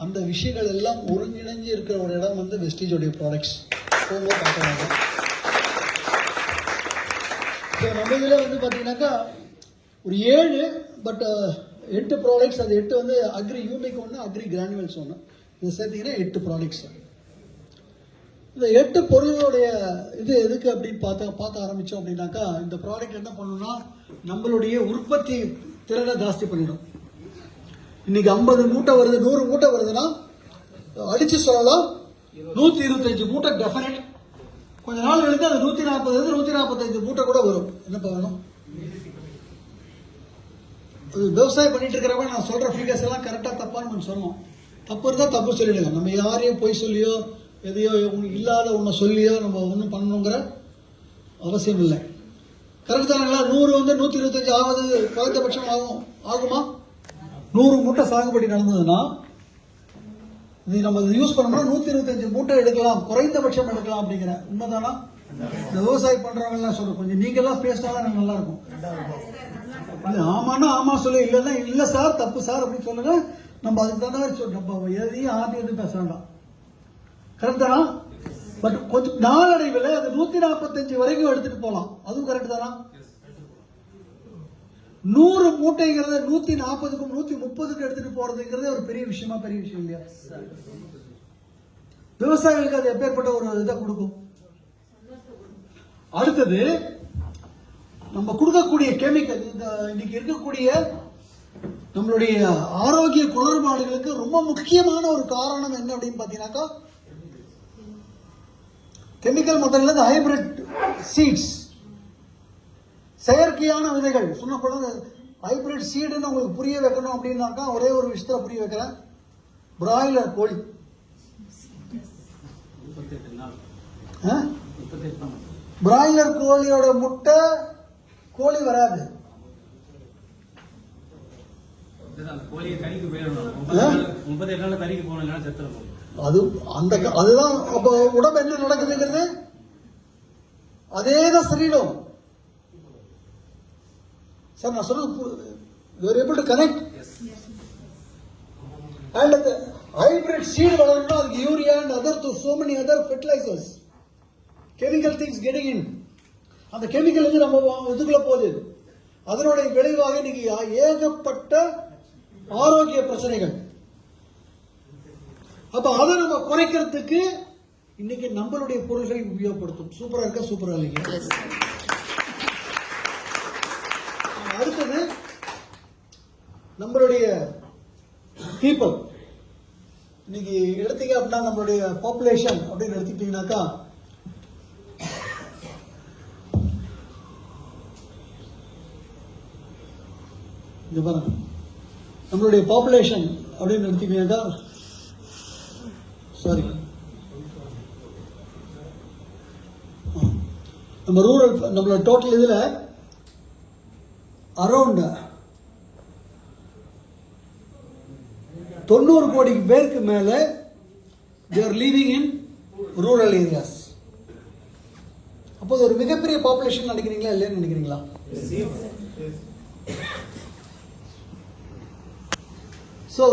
அந்த விஷயங்கள் எல்லாம் ஒருங்கிணைஞ்சு இருக்கிற ஒரு இடம் வெஸ்டீஜோடைய ப்ராடக்ட்ஸ். நம்ம இதில் பார்த்தீங்கன்னாக்கா ஒரு 7 பட் 8 ப்ராடக்ட்ஸ். அது 8 அக்ரி யூனிக் ஒன்று, அக்ரி கிரானுவல்ஸ் ஒன்று. இது சேர்த்தீங்கன்னா 8 ப்ராடக்ட்ஸ். இந்த 8 பொருள்களுடைய இது எதுக்கு அப்படின்னு பார்க்க ஆரம்பித்தோம் அப்படின்னாக்கா இந்த ப்ராடக்ட் என்ன பண்ணணும்னா நம்மளுடைய உற்பத்தி திறனை ஜாஸ்தி பண்ணிடும். இன்னைக்கு 50 மூட்டை வருது, 100 மூட்டை வருதுன்னா அடிச்சு சொல்லலாம் 125 மூட்டை டெஃபினட். கொஞ்ச நாள் கழித்து அது 140 145 மூட்டை கூட வரும். என்னப்பா வேணும்? விவசாயம் பண்ணிட்டு இருக்கிறவங்க நான் சொல்ற ஃபிகர்ஸ் எல்லாம் கரெக்டாக தப்பான்னு சொன்னோம். தப்பு இருந்தால் தப்பு சொல்லிடுங்க. நம்ம யாரையும் பொய் சொல்லியோ எதையோ இல்லாத ஒன்றை சொல்லியோ நம்ம ஒன்றும் பண்ணணுங்கிற அவசியம் இல்லை. கரெக்ட் தானுங்களா? 100 125 ஆகுது குறைந்தபட்சம் ஆகுமா? 100 மூட்டை சாகுபடி நடந்ததுன்னா இது நம்ம யூஸ் பண்ணோம்னா 125 மூட்டை எடுக்கலாம், குறைந்தபட்சம் எடுக்கலாம் அப்படிங்கிற உண்மைதானா? இந்த விவசாயம் பண்றவங்க எல்லாம் சொல்ற கொஞ்சம் நீங்கெல்லாம் பேசினாதான் எனக்கு நல்லா இருக்கும். ஆமான்னா ஆமா சொல்லு, இல்லைன்னா இல்லை சார் தப்பு சார் அப்படின்னு சொல்லுங்க. நம்ம அதுக்கு தகுந்த மாதிரி சொல்றோம். நம்ம எதையும் ஆத்தி பேச வேண்டாம். கரெக்ட் தானா? பட் கொஞ்சம் நாளடைவில் அது 145 வரைக்கும் எடுத்துட்டு போகலாம். அதுவும் கரெக்ட் தானா? 100 மூட்டைங்கிறத 140க்கும் 130க்கும் எடுத்துட்டு போறதுங்கிறது ஒரு பெரிய விஷயம் இல்லையா? விவசாயிகளுக்கு அது எப்பேற்பட்ட ஒரு இதை கொடுக்கும். அடுத்தது நம்ம கொடுக்கக்கூடிய கெமிக்கல், இந்த இன்னைக்கு இருக்கக்கூடிய நம்மளுடைய ஆரோக்கிய குளறுபாடுகளுக்கு ரொம்ப முக்கியமான ஒரு காரணம் என்ன அப்படின்னு பாத்தீங்கன்னாக்கா கெமிக்கல் மெத்தட்ல ஹைபிரிட் சீட்ஸ், செயற்கையான விதைகள். சொன்ன ஹைபிரிட் சீடுன்னு உங்களுக்கு புரிய வைக்கணும் அப்படின்னாக்கா ஒரே ஒரு விஷயத்துல புரிய வைக்கிறேன். பிராய்லர் கோழி, பிராய்லர் கோழியோட முட்டை கோழி வராது. அதுதான் அப்ப உடம்பு என்ன நடக்குதுங்கிறது அதேதான் சரீரம். சார் நான் சொல்றது you are able to connect. And the hybrid seed வளரணும்னா அதுக்கு urea and other so many other fertilizers, chemical things getting in. அந்த கெமிக்கல் வந்து நம்ம இதுக்குள்ள போகுது. அதனுடைய விளைவாக இன்னைக்கு ஏகப்பட்ட ஆரோக்கிய பிரச்சனைகள். அப்ப அதை நம்ம குறைக்கிறதுக்கு இன்னைக்கு நம்மளுடைய பொருள்களை உபயோகப்படுத்தும். சூப்பரா இருக்கா? சூப்பரா இல்லைங்க? அடுத்தது நம்மளுடைய பீப்புள். இன்னைக்கு எடுத்தீங்க அப்படின்னா நம்மளுடைய பாப்புலேஷன் அப்படின்னு எடுத்துக்கிட்டீங்கன்னாக்கா இங்க பாருங்க, நம்மளுடைய பாப்புலேஷன் அப்படின்னு எடுத்துக்கிட்டீங்கன்னாக்கா சாரி நம்ம ரூரல் நம்மளோட டோட்டல் இதுல அரௌண்ட் 90 கோடி பேருக்கு மேல they are living in rural areas. அப்போ ஒரு மிகப்பெரிய பாப்புலேஷன் நினைக்கிறீங்களா இல்லைன்னு நினைக்கிறீங்களா? ஸோ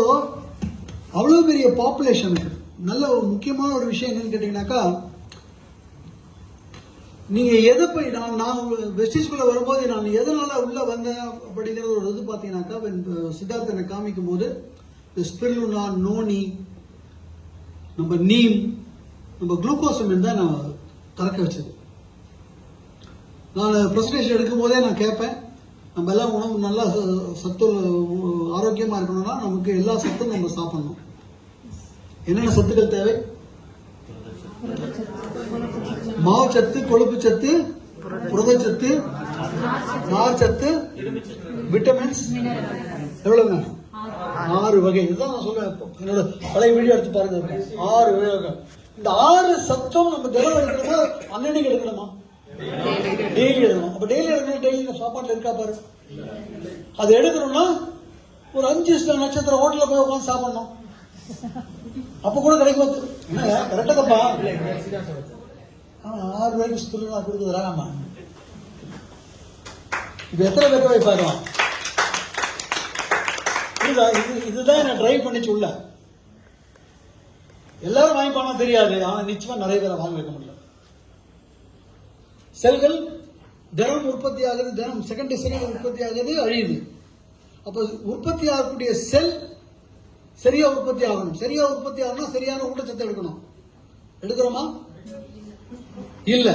அவ்வளோ பெரிய பாப்புலேஷனுக்கு நல்ல ஒரு முக்கியமான ஒரு விஷயம் என்னன்னு கேட்டீங்கன்னாக்கா, நீங்க எதை போய் நான் வெஸ்டேஜ்குள்ள வரும்போது நான் எதனால உள்ள வந்தேன் அப்படிங்கிற ஒரு இது பார்த்தீங்கன்னாக்கா, சித்தார்த்தனை காமிக்கும் போது ஸ்பிருலினா, நோனி, நம்ம நீம், நம்ம குளுக்கோசமின் தான் நான் திறக்க வச்சது. நான் பிரசன்டேஷன் எடுக்கும் போதே நான் கேட்பேன், நம்ம எல்லாம் உணவு நல்லா சத்து ஆரோக்கியமா இருக்கணும்னா நமக்கு எல்லா சத்தும் நம்ம சாப்பிடணும். என்னென்ன சத்துக்கள் தேவை? மாவுச்சத்து, கொழுப்பு சத்து, புரதச்சத்து, நார்ச்சத்து, விட்டமின்ஸ், எவ்வளவுங்க? 6 வகை. இதுதான் நான் சொல்றேன். என்னோட பழைய வீடியோ எடுத்து பாருங்க, 6 வகை. இந்த 6 சத்தம் நம்ம தினம் எடுக்கணுமா அன்னன்னைக்கு எடுக்கணுமா? டெய்லி எடுக்கணும். அப்ப டெய்லி எடுக்கணும். டெய்லி சாப்பாட்டுல இருக்கா பாரு. அது எடுக்கணும்னா ஒரு 5 நட்சத்திர ஹோட்டல்ல போய் உட்காந்து சாப்பிடணும். அப்ப கூட கிடைக்கும். என்ன கரெக்டா தப்பா? 6 ரூபாய்க்கு ஸ்பிருலினா கொடுக்குறா நம்ம. இப்ப எத்தனை பேர் போய் பார்க்கலாம்? இதுதான் என்ன ட்ரைவ் பண்ணிச்சு உள்ள. எல்லாரும் வாங்கி போனா தெரியாது, ஆனா நிச்சயமா நிறைய பேரை வாங்க வைக்க முடியல. செல்கள் தினம் உற்பத்தி ஆகுது, தினம் செகண்ட் உற்பத்தி ஆகுது, அழியுது. அப்ப உற்பத்தி ஆகக்கூடிய செல் சரியா உற்பத்தி ஆகணும். சரியா உற்பத்தி ஆகணும்னா சரியான ஊட்டச்சத்து எடுக்கணும். எடுக்கிறோமா? இல்ல.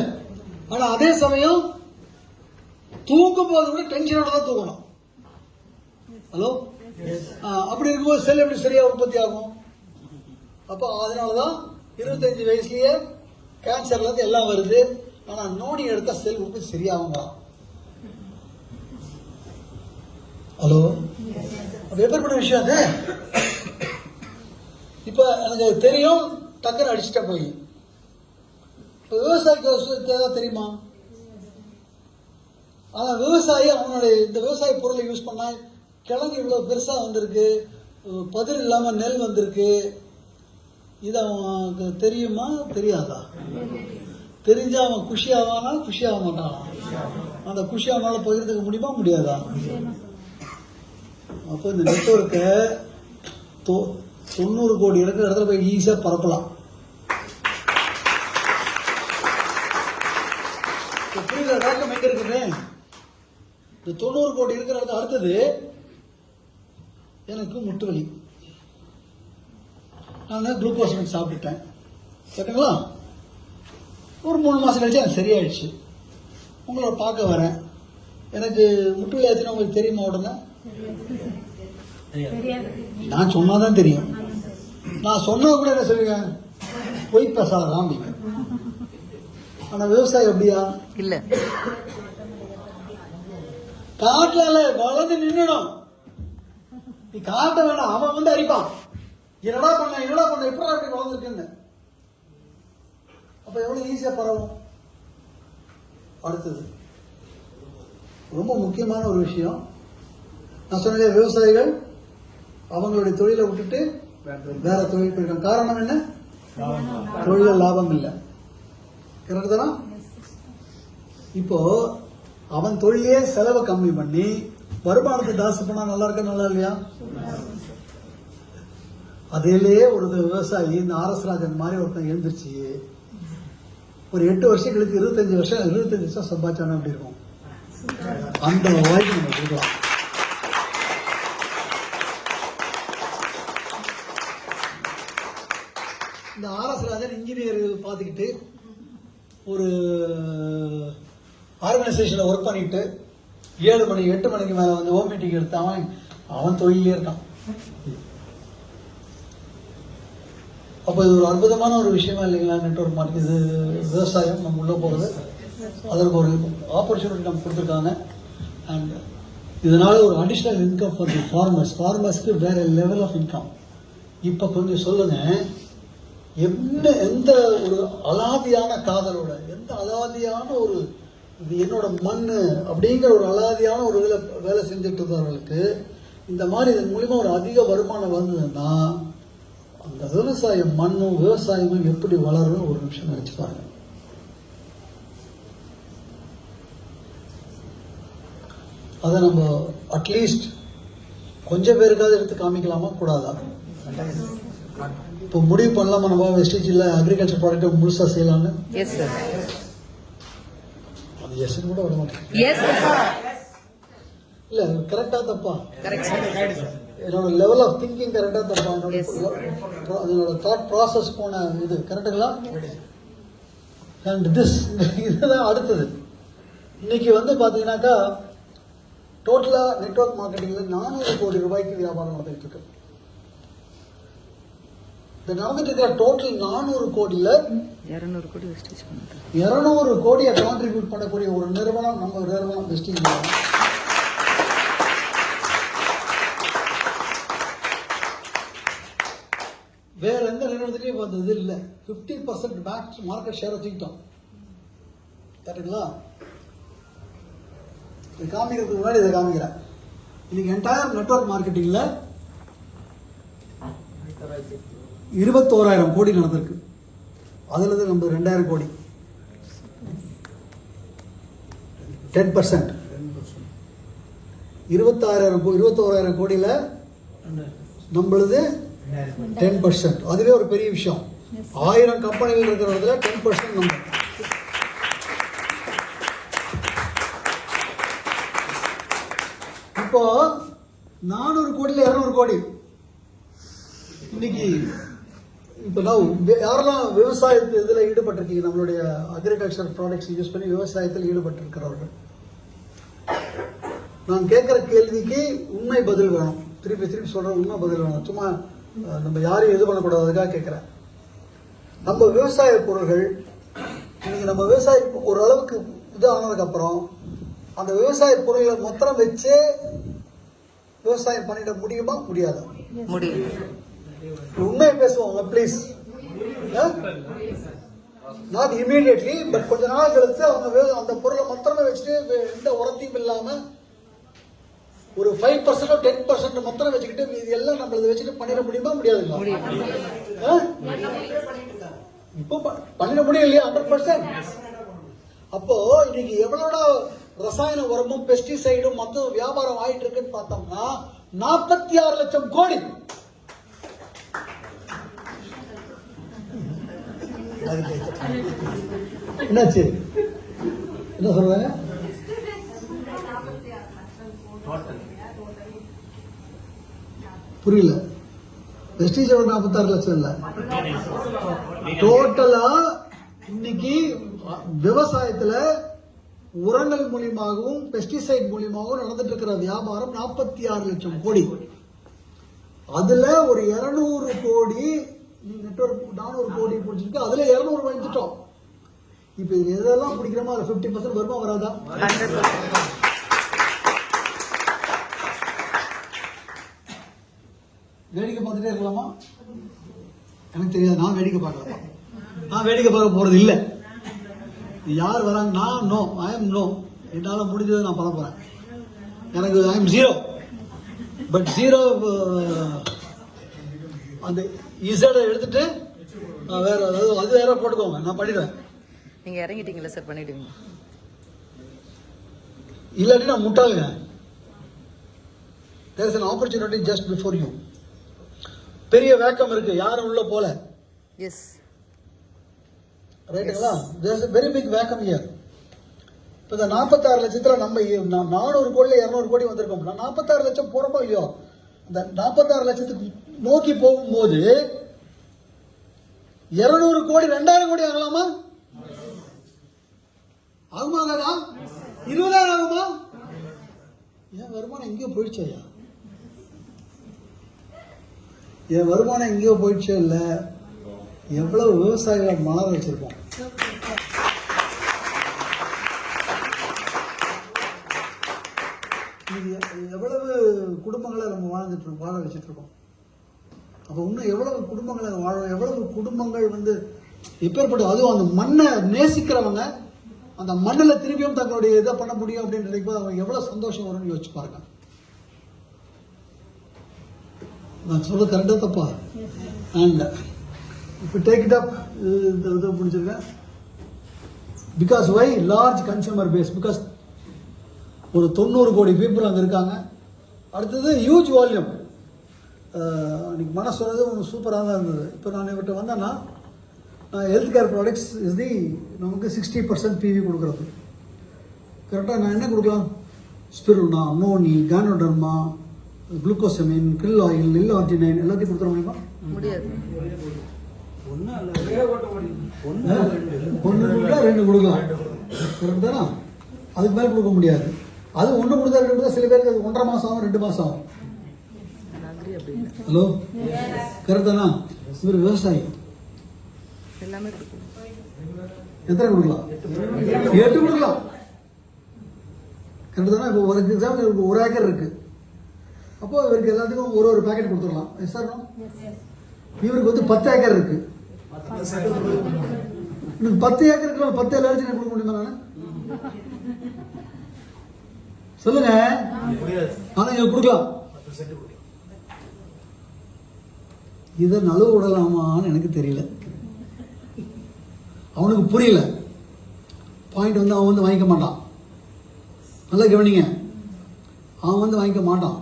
ஆனா அதே சமயம் தூங்கும் போது கூட டென்ஷனோட தான் தூங்கணும். ஹலோ, அப்படி இருக்கும்போது செல் எப்படி சரியா உற்பத்தி ஆகும்? அப்போ அதனாலதான் 25 வயசுலயே கேன்சர்ல இருந்து எல்லாம் வருது. ஆனா நோடி எடுத்தா செல் உற்பத்தி சரியாகுங்க. ஹலோ, அது எப்படிப்பட்ட விஷயம் அது? இப்ப எனக்கு தெரியும், டக்குன்னு அடிச்சுட்டா போய். இப்ப விவசாயிக்கு தெரியுமா? ஆனா விவசாயி அவனுடைய இந்த விவசாய பொருளை யூஸ் பண்ணா கிழங்கு இவ்வளவு பெருசா வந்திருக்கு, பதிர் இல்லாம நெல் வந்திருக்கு. இது அவனுக்கு தெரியுமா தெரியாதா? தெரிஞ்சா அவன் குஷி ஆவானா குஷி ஆக மாட்டானா? அந்த குஷி அவனால பகிர்ந்துக்க முடியுமா முடியாதா? அப்போ இந்த நெட்வொர்க்க 90 கோடி இருக்கிற இடத்துல போய் ஈஸியா பரப்பலாம். புரியுதா? வேக்கம் எங்க இருக்குது? இந்த 90 கோடி இருக்கிற இடத்துல அடுத்தது எனக்கு முட்டு வலி. நான் குளுக்கோஸ் சாப்பிட்டுட்டேன். கேட்டுங்களா? ஒரு 3 மாசம் கழிச்சு எனக்கு சரியாயிடுச்சு. உங்களோட பார்க்க வரேன். எனக்கு முட்டு வலி ஆச்சுன்னா உங்களுக்கு தெரியுமா? உடனே நான் சொன்னாதான் தெரியும். நான் சொன்னா கூட என்ன சொல்லுங்க, போய் பேசாதான் அப்படிங்க. ஆனா விவசாயம் எப்படியா? இல்ல, காட்டுல வளர்ந்து நின்னுடும். நீ காட்ட வேணாம், அவன் வந்து அரிப்பான். என்னடா பண்ண எப்படி அப்படி வளர்ந்துருக்குன்னு. அப்ப எவ்வளவு ஈஸியா பரவும். அடுத்தது ரொம்ப முக்கியமான ஒரு விஷயம் நான் சொன்ன, விவசாயிகள் அவங்களுடைய தொழிலை விட்டுட்டு வேற தொழில் போயிருக்காங்க. காரணம் என்ன? தொழில லாபம் இல்லை. கரெக்ட் தானா? இப்போ அவன் தொழிலே செலவை கம்மி பண்ணி வருமானத்தை ஜாஸ்தி பண்ணா நல்லா இருக்க, நல்லா இல்லையா? அதிலேயே ஒரு விவசாயி இந்த RS ராஜன் மாதிரி ஒருத்தன் எழுந்திருச்சு ஒரு 8 வருஷம் கழிச்சு 25 வருஷம் சம்பாதிச்சானா அப்படி இருக்கும். அந்த வாய்ப்பு நம்ம கொடுக்கலாம். இந்த ஆர்எஸ் ராஜன் இன்ஜினியர் பார்த்துக்கிட்டு ஒரு ஆர்கனைசேஷனில் ஒர்க் பண்ணிட்டு 7 மணி 8 மணிக்கு மேலே வந்து ஹோம் மீட்டிங் எடுத்து அவன் தொழிலே இருக்கான். அப்போ இது ஒரு அற்புதமான ஒரு விஷயமா இல்லைங்களா? நெட்வொர்க் மார்க்கெட், இது விவசாயம் நம்ம உள்ளே போகிறது, அதற்கு ஒரு ஆப்பர்ச்சுனிட்டி நம்ம கொடுத்துருக்காங்க. அண்ட் இதனால ஒரு அடிஷ்னல் இன்கம் ஃபார் தி ஃபார்மர்ஸ்க்கு வேற லெவல் ஆஃப் இன்கம். இப்போ கொஞ்சம் சொல்லுங்க, எந்த ஒரு அலாதியான காதலோட, எந்த அலாதியான ஒரு இது என்னோட மண் அப்படிங்கிற ஒரு அலாதியான ஒரு வேலை செஞ்சுட்டு இருந்தவர்களுக்கு இந்த மாதிரி இதன் மூலிமா ஒரு அதிக வருமானம் வந்ததுன்னா அந்த விவசாயம் மண்ணும் விவசாயமும் எப்படி வளரும் ஒரு நிமிஷம் நினைச்சு பாருங்க. அதை நம்ம அட்லீஸ்ட் கொஞ்சம் பேருக்காவது எடுத்து காமிக்கலாமா கூடாதா? இப்போ முடிவு பண்ணலாமா நம்ம வெஸ்டேஜில் அக்ரிகல்ச்சர் ப்ராடக்ட் முழுசா செய்யலாம்னு? Yes sir. அது எஸ் கூட விட மாட்டேன். எஸ் இல்ல கரெக்டா தப்பா? Correct sir. என்னோட லெவல் ஆஃப் திங்கிங் கரெக்டா தப்பா? என்னோட தாட் ப்ராசஸ் போன இது கரெக்டுங்களா? அண்ட் திஸ் இதுதான் அடுத்தது. இன்னைக்கு வந்து பாத்தீங்கன்னாக்கா டோட்டலா நெட்வொர்க் மார்க்கெட்டிங்ல 400 கோடி ரூபாய்க்கு வியாபாரம் நடந்துட்டு இருக்கு. இந்த நடந்துட்டு இருக்கிற டோட்டல் 400 கோடியில 200 கோடி வெஸ்டேஜ் பண்ணுது. 200 கோடியை கான்ட்ரிபியூட் பண்ணக்கூடிய ஒரு நிறுவனம் நம்ம நிறுவனம் வெஸ்டேஜ் நிறுவனம். வேற எந்த நிறுவனத்திலையும் பார்த்தது இல்லை. 50% மார்க்கெட் ஷேரை தூக்கிட்டோம். கரெக்டுங்களா? இது காமிக்கிறதுக்கு முன்னாடி இதை காமிக்கிறேன். இன்னைக்கு என்டையர் நெட்வொர்க் மார்க்கெட்டிங்ல 21,000 கோடி நடந்திருக்கு. அதுல இருந்து நம்ம 2,000 கோடி 10%. 21,000 கோடியில நம்மளது 10%. அதுவே ஒரு பெரிய விஷயம். 1000 கம்பெனிகள் இருக்கிறதுல 10% நம்ம. இப்போ 400 கோடியில 200 கோடி. இன்னைக்கு இப்போ யாரெல்லாம் விவசாயத்து இதில் ஈடுபட்டிருக்கீங்க, நம்மளுடைய அக்ரிகல்ச்சர் ப்ராடக்ட்ஸ் யூஸ் பண்ணி விவசாயத்தில் ஈடுபட்டிருக்கிறவர்கள், நான் கேட்குற கேள்விக்கு உண்மை பதில் வேணும். திருப்பி சொல்ற உண்மை பதில் வேணும். சும்மா நம்ம யாரையும் இது பண்ணக்கூடாது, அதுக்காக கேட்குறேன். நம்ம விவசாய பொருள்கள் இன்னைக்கு நம்ம விவசாய ஓரளவுக்கு இது ஆனதுக்கு அப்புறம் அந்த விவசாய பொருள்களை மொத்தம் வச்சே விவசாயம் பண்ணிட முடியுமா முடியாதா? முடியும். உண்மையை பேசுவாங்க ப்ளீஸ். நாட் இமீடியட்லி, பட் கொஞ்ச நாள் கழிச்சு அவங்க அந்த பொருளை மொத்தமே வச்சுட்டு எந்த உரத்தையும் இல்லாம ஒரு 5% 10% மொத்தம் வச்சுக்கிட்டு இது எல்லாம் நம்மளது வச்சுட்டு பண்ணிட முடியுமா முடியாதுங்களா? இப்போ பண்ணிட முடியும் இல்லையா? 100%. அப்போ இன்னைக்கு எவ்வளோட ரசாயன உரமும் பெஸ்டிசைடும் மொத்த வியாபாரம் ஆயிட்டு இருக்குன்னு பார்த்தோம்னா 46 லட்சம் கோடி. என்னாச்சு? என்ன சொல்றாங்க? புரியல. வெஸ்டீஜ் 46 லட்சம் இல்ல, டோட்டலா இன்னைக்கு விவசாயத்துல உரங்கள் மூலியமாகவும் பெஸ்டிசைட் மூலியமாகவும் நடந்துட்டு இருக்கிற வியாபாரம் 46 லட்சம் கோடி. அதுல ஒரு 200 கோடி நெட்வொர்க் 400 கோடி பிடிச்சிருக்கு. அதுல 200 வாங்கிட்டோம். இப்ப இது எதெல்லாம் பிடிக்கிறோமோ அது 50% வருமா வராதா? வேடிக்கை பார்த்துட்டே இருக்கலாமா? எனக்கு தெரியாது. நான் வேடிக்கை பார்க்கலாமா? நான் வேடிக்கை பார்க்க போறது இல்லை. யார் வராங்க? நான் நோ, ஐ எம் நோ. என்னால முடிஞ்சதை நான் பண்ண போறேன். எனக்கு ஐ எம் 0. பட் 0 அந்த இசட எடுத்துட்டு வேற அது வேற போட்டுக்கோங்க, நான் பண்ணிடுவேன். நீங்க இறங்கிட்டீங்களா சார்? பண்ணிடுவீங்க. இல்லாட்டி நான் முட்டாளுங்க. there is an opportunity just before you. பெரிய வேக்கம் இருக்கு, யாரும் உள்ள போல. எஸ். ரைட்டுங்களா? There's a very big vacuum here. இப்போ இந்த 46 லட்சத்தில் நம்ம 400 கோடியில் 200 கோடி வந்திருக்கோம். 46 லட்சம் போகிறப்போ இல்லையோ, இந்த 46 லட்சத்துக்கு நோக்கி போகும்போது 200 கோடி 2000 கோடி ஆகலாமா? ஆகுமாங்கடா? 20,000 ஆகுமா? என் வருமானம் எங்கேயோ போயிடுச்சையா? என் வருமானம் எங்கேயோ போயிடுச்சே இல்லை. எவ்வளவு விவசாயிகள் மலர வச்சிருக்கோம். எவ்வளவு குடும்பங்களை நம்ம வாழ வச்சுட்டு இருக்கோம். அப்போ இன்னும் எவ்வளவு குடும்பங்களை எவ்வளவு குடும்பங்கள் எப்பேற்பட்ட, அதுவும் அந்த மண்ணை நேசிக்கிறவங்க அந்த மண்ணில் திரும்பியும் தங்களுடைய இதை பண்ண முடியும் அப்படின்னு நினைக்கும்போது அவங்க எவ்வளவு சந்தோஷம் வரும்னு யோசிச்சு பாருங்க. நான் சொல்ல கரெக்டாக தப்பா? அண்ட் இப்போ டேக் இட் அப் இதை பிடிச்சிருக்கேன். Because why large consumer base, because ஒரு 90 கோடி பீப்புள் அங்கே இருக்காங்க. அடுத்தது ஹியூஜ் வால்யூம். அன்றைக்கி மனசு சொல்கிறது ஒன்று சூப்பராக தான் இருந்தது. இப்போ நான் இவர்கிட்ட வந்தேன்னா ஹெல்த் கேர் ப்ராடக்ட்ஸ் நமக்கு 60% பிவி கொடுக்குறது. கரெக்டாக நான் என்ன கொடுக்கலாம்? ஸ்பிருல்னா, அமோனி, ganoderma, glucosamine, krill oil, L-arginine எல்லாத்தையும் கொடுத்துட முடியுமா? முடியாது. ஒன்று கொடுத்தா 2 கொடுக்கலாம். கரெக்ட் தானே? அதுக்கு மேலே கொடுக்க முடியாது. அது 1 கொடுத்தா 2 கொடுத்தா சில பேருக்கு அது 1.5 மாதம் ஆகும், 2 மாதம் ஆகும். ஹலோ, கரெக்ட் தானா? இவர் விவசாயி, எல்லாமே கொடுக்கணும். எத்தனை கொடுக்கலாம்? 8 கொடுக்கலாம். கரெக்ட் தானே? இப்போ ஒரு எக்ஸாம்பிள், இவருக்கு 1 ஏக்கர் இருக்கு. அப்போ இவருக்கு எல்லாத்துக்கும் ஒரு பேக்கெட் கொடுத்துடலாம். Yes sir? இவருக்கு 10 ஏக்கர் இருக்கு. எனக்கு 10 ஏக்கர் இருக்கு, 10 L-arginine கொடுக்க முடியுமா? நான் சொல்லுங்க. ஆனா இங்க கொடுக்கலாம். இதை நழுவ விடலாமான்னு எனக்கு தெரியல. அவனுக்கு புரியல. பாயிண்ட் அவன் வாங்கிக்க மாட்டான். நல்லா கவனிங்க. அவன் வாங்கிக்க மாட்டான்.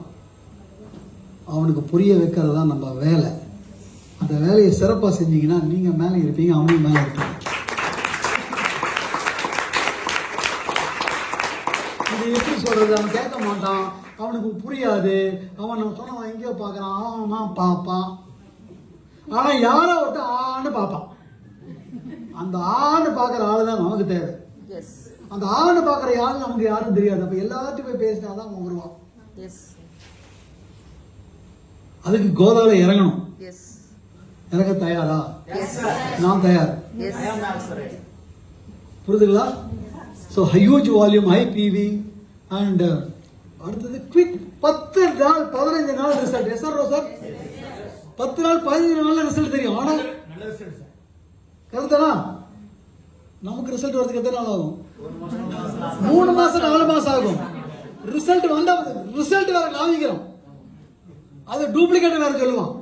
அவனுக்கு புரிய வைக்கிறது தான் நம்ம வேலை. அந்த வேலையை சிறப்பாக செஞ்சீங்கன்னா நீங்க மேலே இருப்பீங்க, அவனும் மேலே இருப்பாங்க. இது எப்படி சொல்றது? அவன் கேட்க மாட்டான், அவனுக்கு புரியாது. அவன் நம்ம சொன்ன எங்கேயோ பார்க்கறான், ஆமா பார்ப்பான். ஆனா யாரோ ஒருத்தர் ஆன்னு பார்ப்பான். அந்த ஆண் பார்க்குற ஆளு தான் நமக்கு தேவை. அந்த ஆண் பார்க்குற ஆளு நமக்கு யாரும் தெரியாது. அப்ப எல்லாத்தையும் போய் பேசினாதான் அவன் வருவான். அதுக்கு கோதால இறங்கணும். இறங்க தயாரா? நான் தயார். புரியுதுங்களா? So huge volume, high PV and அடுத்தது குவிக். 10 நாள் 15 நாள் ரிசல்ட். Yes sir? சார் 10 நாள் 15 நாள்ல ரிசல்ட் தெரியும். ஆனால் கரெக்டானா? நமக்கு ரிசல்ட் வரதுக்கு எத்தனை நாள் ஆகும்? 3 மாசம் 4 மாசம் ஆகும். ரிசல்ட் வந்தா ரிசல்ட் வேற காமிக்கிறோம். அது டூப்ளிகேட் வேற சொல்லுவான்.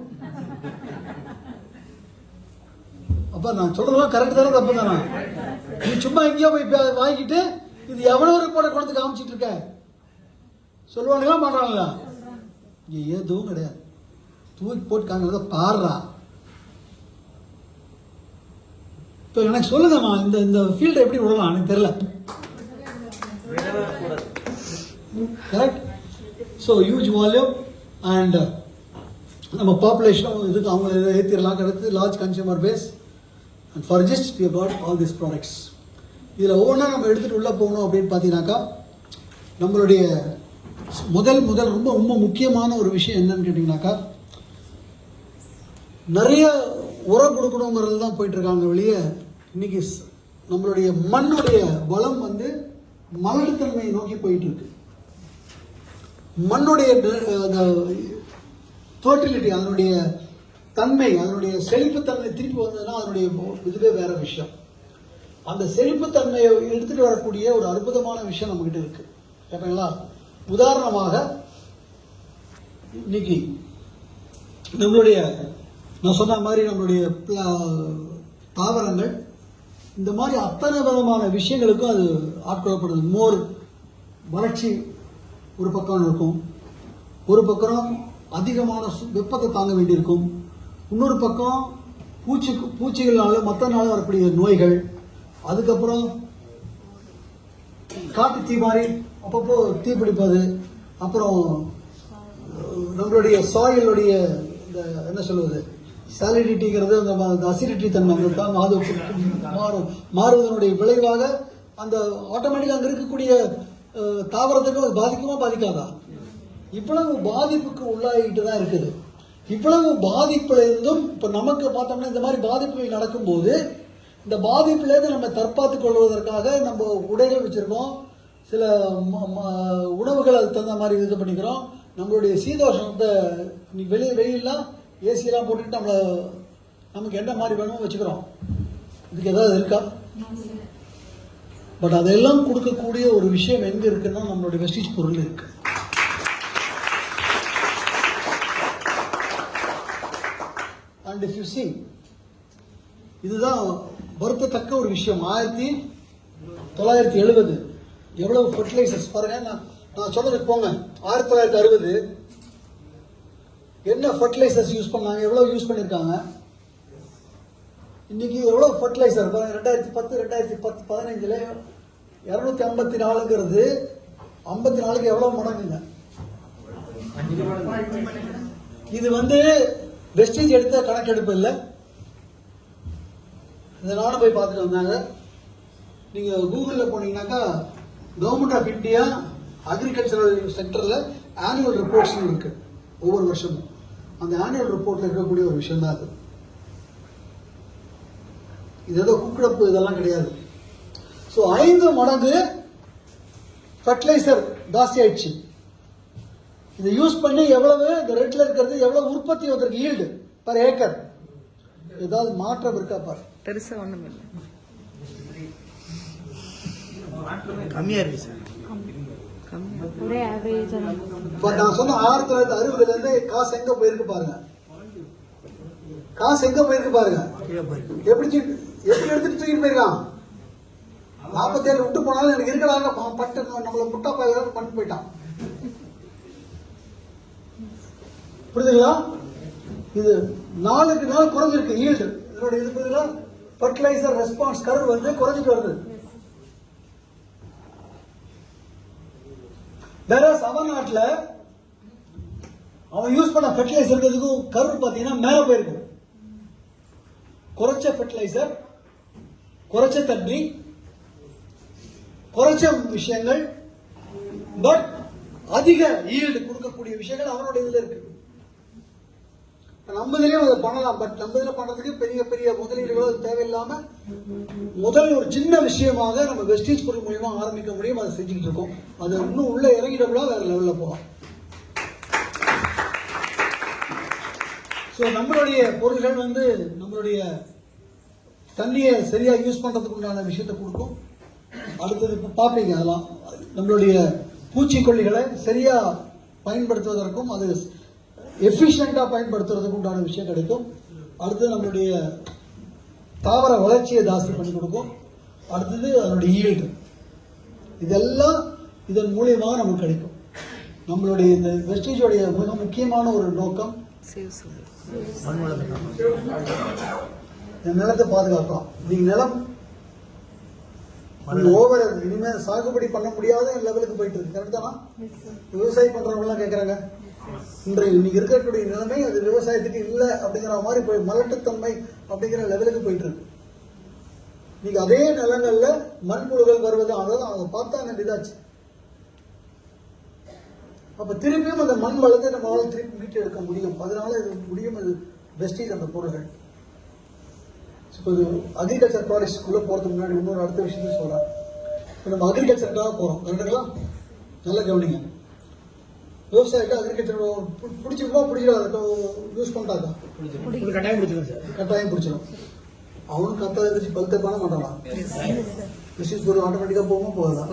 அப்ப நான் சொல்றதெல்லாம் கரெக்ட் தானே தப்பு தானே? நீ சும்மா எங்கேயோ போய் வாங்கிட்டு இது எவ்வளவு ரிப்போர்ட்டை கொடுத்து காமிச்சிட்டு இருக்க சொல்லுவானுங்களா மாட்டாங்களா? எதுவும் கிடையாது. தூக்கி போட்டு காங்கிறத பாடுறா. இப்போ எனக்கு சொல்லுங்கம்மா, இந்த ஃபீல்டை எப்படி விடலாம்? எனக்கு தெரியல. Correct. So huge volume and நம்ம பாப்புலேஷனும் இதுக்கு அவங்க ஏற்றிடலாம். கிடையாது large consumer base and for just we got all this products. இதில் ஒவ்வொன்றா நம்ம எடுத்துகிட்டு உள்ளே போகணும் அப்படின்னு பார்த்தீங்கன்னாக்கா, நம்மளுடைய முதல் ரொம்ப ரொம்ப முக்கியமான ஒரு விஷயம் என்னன்னு கேட்டிங்கனாக்கா, நிறைய உரம் கொடுக்கணுங்கிறது தான் போயிட்டு இருக்காங்க வெளியே. இன்னைக்கு நம்மளுடைய மண்ணுடைய வளம் மலட்டுத்தன்மையை நோக்கி போயிட்டு இருக்கு. மண்ணுடைய ஃபர்டிலிட்டி, அதனுடைய தன்மை, அதனுடைய செழிப்புத்தன்மை திருப்பி வந்ததுன்னா அதனுடைய இதுவே வேற விஷயம். அந்த செழிப்புத்தன்மையை எடுத்துட்டு வரக்கூடிய ஒரு அற்புதமான விஷயம் நம்மகிட்ட இருக்கு. கேட்டீங்களா? உதாரணமாக இன்னைக்கு நம்மளுடைய நான் சொன்ன மாதிரி நம்மளுடைய தாவரங்கள் இந்த மாதிரி அத்தனை விதமான விஷயங்களுக்கும் அது ஆட்கொள்ளப்படுது. மோர் வறட்சி ஒரு பக்கம் இருக்கும், ஒரு பக்கம் அதிகமான வெப்பத்தை தாங்க வேண்டியிருக்கும், இன்னொரு பக்கம் பூச்சிகள்னால மற்றனால வரக்கூடிய நோய்கள், அதுக்கப்புறம் காட்டு தீ மாதிரி அப்பப்போ தீ பிடிப்பது, அப்புறம் நம்மளுடைய சாயிலுடைய இந்த என்ன சொல்வது சாலிடிட்டிங்கிறது அந்த அசிடிட்டி தன்மை அது மாறுவதனுடைய விளைவாக அந்த ஆட்டோமேட்டிக்காக அங்கே இருக்கக்கூடிய தாவரத்துக்கு அது பாதிக்குமா பாதிக்காதா? இவ்வளவு பாதிப்புக்கு உள்ளாகிட்டு தான் இருக்குது. இவ்வளவு பாதிப்புல இருந்தும் இப்போ நமக்கு பார்த்தோம்னா இந்த மாதிரி பாதிப்புகள் நடக்கும்போது இந்த பாதிப்புலேருந்து நம்ம தற்காத்துக் கொள்வதற்காக நம்ம உடைகள் வச்சிருக்கோம், சில உணவுகள் அதுக்கு தகுந்த மாதிரி இது பண்ணிக்கிறோம். நம்மளுடைய சீதோஷத்தை வெயிலாம் ஏசியெல்லாம் போட்டுட்டு நமக்கு என்ன மாதிரி வேணுமோ வச்சுக்கிறோம். இதுக்கு ஏதாவது இருக்கா? பட் அதெல்லாம் கொடுக்கக்கூடிய ஒரு விஷயம் எங்க இருக்குன்னா நம்மளுடைய வெஸ்டீஜ் பொருள் இருக்கு. அண்ட் இஃப் யூ see, இதுதான் வருத்தத்தக்க ஒரு விஷயம். 1970 எவ்வளவு ஃபர்டிலைசர்ஸ் பாருங்க. நான் சொல்றதுக்கு போங்க. 1960 என்ன ஃபர்டிலைசர்ஸ் யூஸ் பண்ணாங்க, எவ்வளவு யூஸ் பண்ணிருக்காங்க. இன்னைக்கு எவ்வளவு ஃபர்டிலைசர் பாருங்க. 2010 2015 254ங்கிறது 54க்கு எவ்வளவு மடங்குங்க. இது வெஸ்டேஜ் எடுத்த கணக்கெடுப்பு இல்லை. இதை நானும் போய் பார்த்துட்டு வந்தாங்க. நீங்க கூகுளில் போனீங்கன்னாக்கா கவர்மெண்ட் ஆஃப் இந்தியா அக்ரிகல்ச்சரல் செக்டர்ல ஆனுவல் ரிப்போர்ட்ஸ் இருக்கு ஒவ்வொரு வருஷமும். அந்த ஆனுவல் ரிப்போர்ட்ல இருக்கக்கூடிய ஒரு விஷயம் தான் அது. இது ஏதோ குக்கிழப்பு இதெல்லாம் கிடையாது. ஸோ 5 மடங்கு ஃபர்டிலைசர் ஜாஸ்தி ஆயிடுச்சு. இதை யூஸ் பண்ணி எவ்வளவு இந்த ரெட்ல இருக்கிறது எவ்வளவு உற்பத்தி வந்திருக்கு ஈல்டு பர் ஏக்கர். ஏதாவது மாற்றம் இருக்கா பாரு? பெருசா ஒண்ணும் இல்லை, கம்மியா இருக்கு சார். ஒரே ஆவரேஜ். பட் நான் சொன்ன 1960 இருந்து காசு எங்க போயிருக்கு பாருங்க. காசு எங்க போயிருக்கு பாருங்க. எப்படி எடுத்துட்டு தூக்கிட்டு போயிருக்கான். 47 விட்டு போனாலும் எனக்கு இருக்கலாங்க பட்டு நம்மள முட்டா பயில பண்ணிட்டு போயிட்டான். புரியுதுங்களா? இது நாளுக்கு நாள் குறைஞ்சிருக்கு ஈல்டு. இதோட இது புரியுதுங்களா? ஃபர்டிலைசர் ரெஸ்பான்ஸ் கர்வ் குறைஞ்சிட்டு வருது. வேற தமிழ்நாட்டில் அவன் யூஸ் பண்ண ஃபர்டிலைசருக்கும் கர்வ் பார்த்தீங்கன்னா மேல போயிருக்கும். குறைச்ச ஃபர்டிலைசர், குறைச்ச தண்ணி, குறைச்ச விஷயங்கள், பட் அதிக ஈல்டு கொடுக்கக்கூடிய விஷயங்கள் அவனுடைய இதுல இருக்கு. நம்ம இதுலயும் அதை பண்ணலாம். பட் நம்ம இதுல பண்றதுக்கு பெரிய பெரிய முதலீடுகளோ தேவையில்லாம முதல் ஒரு சின்ன விஷயமாக நம்ம வெஸ்டீஜ் பொருள் மூலமா ஆரம்பிக்க முடியும். அதை செஞ்சுக்கிட்டு இருக்கோம். அது இன்னும் உள்ள இறங்கிடப்படா வேற லெவல்ல போகலாம். ஸோ நம்மளுடைய பொருள்கள் நம்மளுடைய தண்ணியை சரியா யூஸ் பண்றதுக்கு உண்டான விஷயத்தை கொடுக்கும். அடுத்தது இப்போ பார்ப்பீங்க அதெல்லாம் நம்மளுடைய பூச்சிக்கொல்லிகளை சரியா பயன்படுத்துவதற்கும் அது எஃபிஷியண்டா பயன்படுத்துறதுக்கு உண்டான விஷயம் கிடைக்கும். அடுத்தது நம்மளுடைய தாவர வளர்ச்சியை ஜாஸ்தி பண்ணி கொடுக்கும். அடுத்தது அதனுடைய ஈல்டு. இதெல்லாம் இதன் மூலியமாக நமக்கு கிடைக்கும். நம்மளுடைய இந்த வெஸ்டேஜோடைய மிக முக்கியமான ஒரு நோக்கம் நிலத்தை பாதுகாக்கலாம். நீங்க நிலம் ஓவர் இனிமேல் சாகுபடி பண்ண முடியாத லெவலுக்கு போயிட்டு இருக்கு. கரெக்ட் தானா? விவசாயம் பண்றவங்க எல்லாம் கேட்கறாங்க. இன்னைக்கு இருக்கக்கூடிய நிலைமை அது விவசாயத்துக்கு இல்லை அப்படிங்கிற மாதிரி போய் மலட்டுத்தன்மை அப்படிங்கிற லெவலுக்கு போயிட்டு இருக்கு. நீங்க அதே நிலங்கள்ல மண்புழுகள் வருவது அதான் அவங்க பார்த்தா வேண்டியதாச்சு. அப்ப திருப்பியும் அந்த மண் வளத்தை நம்மளால திருப்பி மீட்டு எடுக்க முடியும். அதனால இது முடியும். அது வெஸ்டேஜ் அந்த பொருள்கள். அக்ரிகல்ச்சர் ப்ராடக்ட்ஸ்குள்ள போறதுக்கு முன்னாடி இன்னொரு அடுத்த விஷயத்தையும் சொல்றேன். இப்போ நம்ம அக்ரிகல்ச்சருக்காக போறோம். கரெக்டுங்களா? நல்லா கவனிங்க. விவசாயிக்கு அக்ரிகல்ச்சர் பிடிச்சிருக்கோம் பிடிச்சிடும் யூஸ் பண்ணிட்டாங்க கட்டாயம் பிடிச்சிடும் சார். கட்டாயம் பிடிச்சிடும். அவனுக்கு கரெக்டாக இருந்துச்சு பல்த்த பண்ண மாட்டான். டிசீஸ் பொருள் ஆட்டோமேட்டிக்காக போகாம போகலாம்.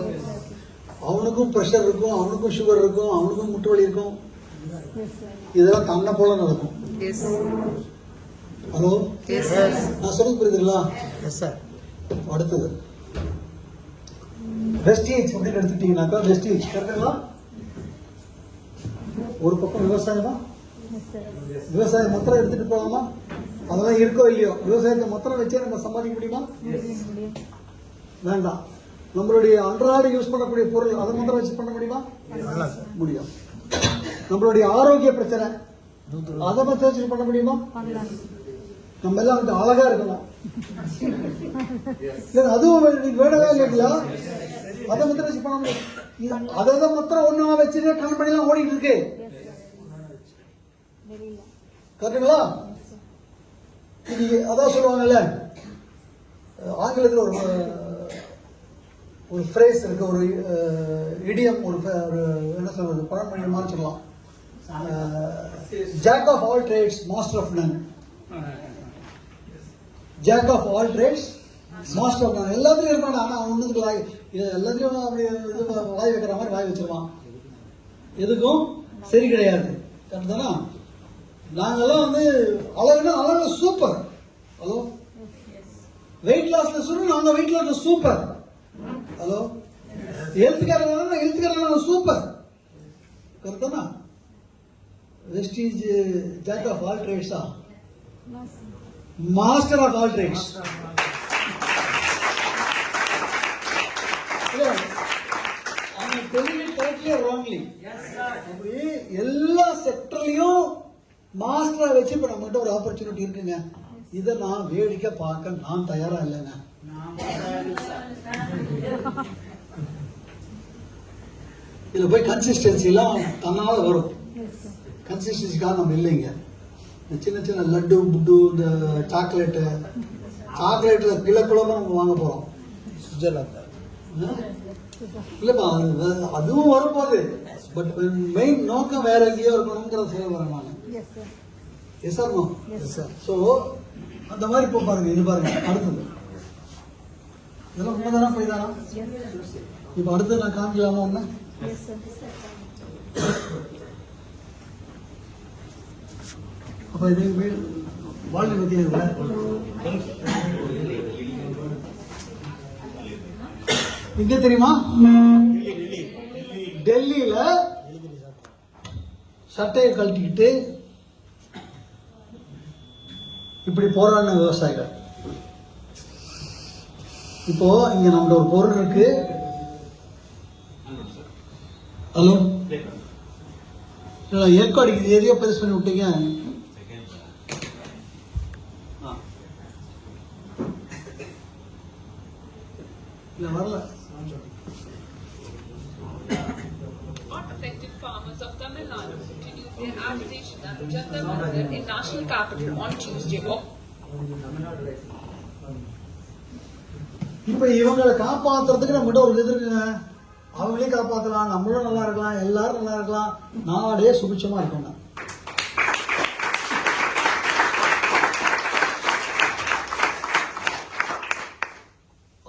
அவனுக்கும் ப்ரெஷர் இருக்கும், அவனுக்கும் சுகர் இருக்கும், அவனுக்கும் முட்டு வலி இருக்கும். இதெல்லாம் தன்னை போல நடக்கும். ஹலோ, நான் சொல்ல புரியுதுங்களா? அடுத்தது வெஸ்டேஜ் அப்படின்னு எடுத்துட்டீங்கன்னாக்கா வெஸ்டேஜ் கரெக்டுங்களா? ஒரு பக்கம் விவசாயமா? விவசாயம் மாத்திரம் எடுத்துட்டு போகலாமா? அதெல்லாம் இருக்கோ இல்லையோ, விவசாயத்தை மொத்தம் வச்சே நம்ம சம்பாதிக்க முடியுமா? முடியும். வேண்டாம். நம்மளுடைய அன்றாட யூஸ் பண்ணக்கூடிய பொருள் அதை மொத்தம் வச்சு பண்ண முடியுமா? முடியும். நம்மளுடைய ஆரோக்கிய பிரச்சனை அதை மொத்தம் வச்சு பண்ண முடியுமா? பண்ணலாம். நம்ம எல்லாம் வந்து அழகா இருக்கணும். அதுவும் வேணவே இல்லைங்களா? அதை மொத்தம் வச்சு பண்ண முடியும். அதை மொத்தம் ஒன்னா வச்சுட்டு கம்பெனி எல்லாம் ஓடிட்டு இருக்கு. வெளியில கரெக்டுங்களா? இது அதான் சொல்லுவாங்கல்ல, ஆங்கிலத்தில் ஒரு ஃப்ரேஸ் இருக்கு, ஒரு இடியம், ஒரு என்ன சொல்றது, பழமொழி மாதிரி சொல்லலாம். Jack of all trades master of none. Jack of all trades master of none. எல்லாத்துலயும் இருப்பாங்க. ஆனா அவன் ஒண்ணுக்கு எல்லாத்தையும் அப்படி வாய் வைக்கிற மாதிரி வாய் வச்சிருவான். எதுக்கும் சரி கிடையாது. கரெக்ட் தானா? நாங்கெல்லாம் வந்து அழகு சூப்பர். ஹலோ, வெயிட் லாஸ்ல சொல்லணும், நாங்க வெயிட் லாஸ்ல சூப்பர். ஹலோ, ஹெல்த்காரங்க சூப்பர். கரெக்ட் தானா? வெஸ்டீஜ் ஜாக் ஆஃப் ஆல் ட்ரேட்ஸா, மாஸ்டர் ஆஃப் ஆல் ட்ரேட்ஸ். எல்லா செக்டர்லயும் மாஸ்டரா வச்சு இப்ப நம்ம கிட்ட ஒரு ஆப்பர்ச்சுனிட்டி இருக்குங்க. இதை நான் வேடிக்கை பார்க்க நான் தயாரா இல்லைங்க. இதுல போய் கன்சிஸ்டன்சி எல்லாம் தன்னால வரும். கன்சிஸ்டன்சிக்காக நம்ம இல்லைங்க. இந்த சின்ன சின்ன லட்டு புட்டு, இந்த சாக்லேட்ல கிலோக்குள்ள நம்ம வாங்க போறோம். இல்லப்பா, அதுவும் வரும்போது பட் மெயின் நோக்கம் வேற எங்கேயோ இருக்கணுங்கிற சொல்ல வரேன் நான். Yes sir, no. ஸோ அந்த மாதிரி இப்போ பாருங்க, இது பாருங்க, அடுத்தது இதெல்லாம் உண்மைதானா போய் தானா? இப்போ அடுத்தது நான் காமிக்கலாமா ஒண்ணு? அப்ப இது வாழ்க்கை பத்தி எங்க தெரியுமா? டெல்லியில சட்டையை கழட்டிக்கிட்டு இப்படி போராடின விவசாயிகள். இப்போ இங்க நம்ம ஒரு பொருள் இருக்கு. ஹலோ, ஏற்கோ அடிக்குது, எதையோ பெருசு பண்ணி விட்டீங்க. இல்ல வரல. Affected farmers of Tamil Nadu continued their agitation at the Jantar Mandir in national capital on Tuesday. இப்ப இவங்களை காப்பாத்துறதுக்கு நம்ம ஒரு இது இருக்குங்க. அவங்களே காப்பாத்தலாம், நம்மளும் நல்லா இருக்கலாம், எல்லாரும் நல்லா இருக்கலாம், நாடே சுபிட்சமா இருக்கணும்.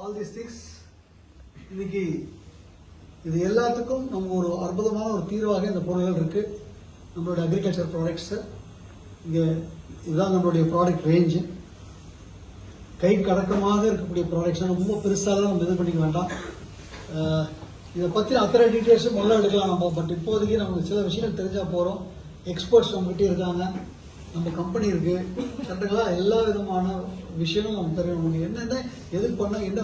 ஆல் தீஸ் திங்ஸ் இன்னைக்கு இது எல்லாத்துக்கும் நம்ம ஒரு அற்புதமான ஒரு தீர்வாக இந்த பொருள்கள் இருக்கு. நம்மளோட அக்ரிகல்ச்சர் ப்ராடக்ட்ஸ் இங்கே இதுதான் நம்மளுடைய ப்ராடக்ட் ரேஞ்சு. கை கடக்கமாக இருக்கக்கூடிய ப்ராடக்ட்ஸ் ரொம்ப பெருசாக நம்ம இது பண்ணிக்க வேண்டாம். இதை பற்றி அத்தனை டீட்டெயில்ஸும் முதல்ல எடுக்கலாம் நம்ம. பட் இப்போதைக்கு நமக்கு சில விஷயங்கள் தெரிஞ்சால் போகிறோம். எக்ஸ்பர்ட்ஸ் நம்மகிட்டே இருக்காங்க, நம்ம கம்பெனி இருக்கு, கரெக்டுங்களா? எல்லா விதமான விஷயங்களும் நமக்கு தெரியும். நமக்கு என்னென்ன எதுக்கு பண்ண என்ன.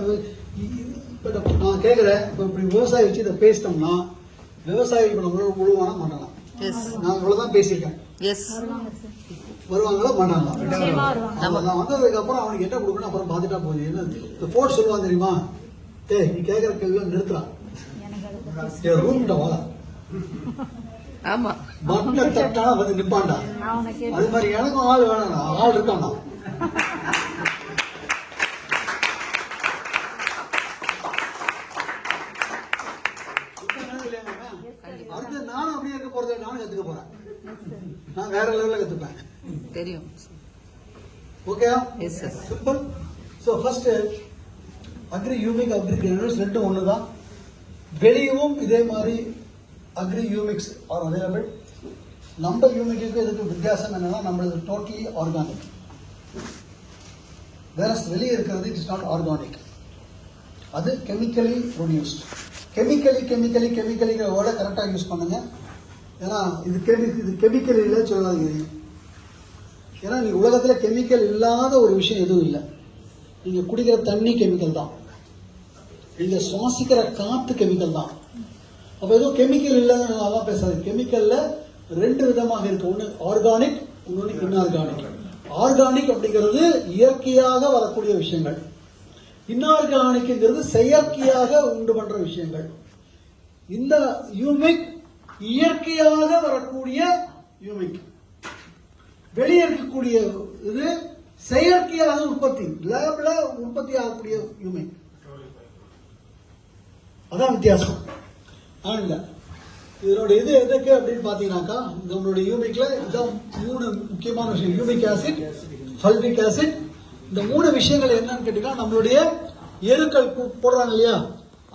இப்போ நான் கேட்குறேன், இப்போ இப்படி விவசாயி வச்சு இதை பேசிட்டோம்னா விவசாயிகள் நம்மளோட முழுவானா மாட்டானா? நான் இவ்வளோதான் பேசியிருக்கேன். வருவாங்களா மாட்டாங்களா? நான் வந்ததுக்கு அப்புறம் அவனுக்கு என்ன கொடுக்கணும் அப்புறம் பார்த்துட்டா போகுது. என்ன இந்த போர்ட் சொல்லுவான் தெரியுமா? டேய், நீ கேட்குற கேள்வி நிறுத்துறான், ரூம்கிட்ட வாழ ஆமா பட்டனை தட்டானா வந்து நிப்பாண்டா. அது மாதிரி எனக்கும் ஆள் வேணாம், ஆள் இருக்காண்டா. அடுத்து நானும் அப்படியே இருக்க போறது, நானும் கத்துக்க போறேன். நான் வேற லெவல்ல கத்துப்பேன். தெரியும். Okay, yes sir. Simple. So first agri humic, agri granules ரெண்டும் ஒன்று தான். வெளியவும் இதே மாதிரி அக்ரி யூமிக்ஸ் ஆர் அவைலபிள். நம்ம யூமிக்கு இதுக்கு வித்தியாசம் என்னன்னா, நம்மளது டோட்டலி ஆர்கானிக். வேற வெளியே இருக்கிறது இட் இஸ் நாட் ஆர்கானிக். அது கெமிக்கலி ப்ரொடியூஸ்ட். கெமிக்கலிங்கிற வேர்டை கரெக்டாக யூஸ் பண்ணுங்க. ஏன்னா இது கெமிக்கல் இல்லை சொல்லாதீங்க. ஏன்னா நீ உலகத்துல கெமிக்கல் இல்லாத ஒரு விஷயம் எதுவும் இல்லை. நீங்க குடிக்கிற தண்ணி கெமிக்கல் தான், நீங்க சுவாசிக்கிற காத்து கெமிக்கல் தான். அப்ப எதுவும் கெமிக்கல் இல்லைன்னு பேசாது. கெமிக்கல்ல 2 விதமாக இருக்கு. ஒன்று ஆர்கானிக், இன்னொன்று இன்ஆர்கானிக். ஆர்கானிக் அப்படிங்கிறது இயற்கையாக வரக்கூடிய விஷயங்கள், இன்ஆர்கானிக்ங்கிறது செயற்கையாக உண்டு பண்ற விஷயங்கள். இந்த யூமிக் இயற்கையாக வரக்கூடிய யூமிக், வெளியே இருக்கக்கூடிய இது செயற்கையாக உற்பத்தி, லேப்ல உற்பத்தி ஆகக்கூடிய யூமிக். அதான் வித்தியாசம். ஆனா இதனுடைய இது எதுக்கு அப்படின்னு பாத்தீங்கன்னாக்கா, நம்மளுடைய யூமிக்ல இதான் 3 முக்கியமான விஷயம். யூமிக் ஆசிட், ஃபல்விக் ஆசிட். இந்த 3 விஷயங்கள் என்னன்னு கேட்டீங்கன்னா, நம்மளுடைய எருக்கள் போடுறாங்க இல்லையா,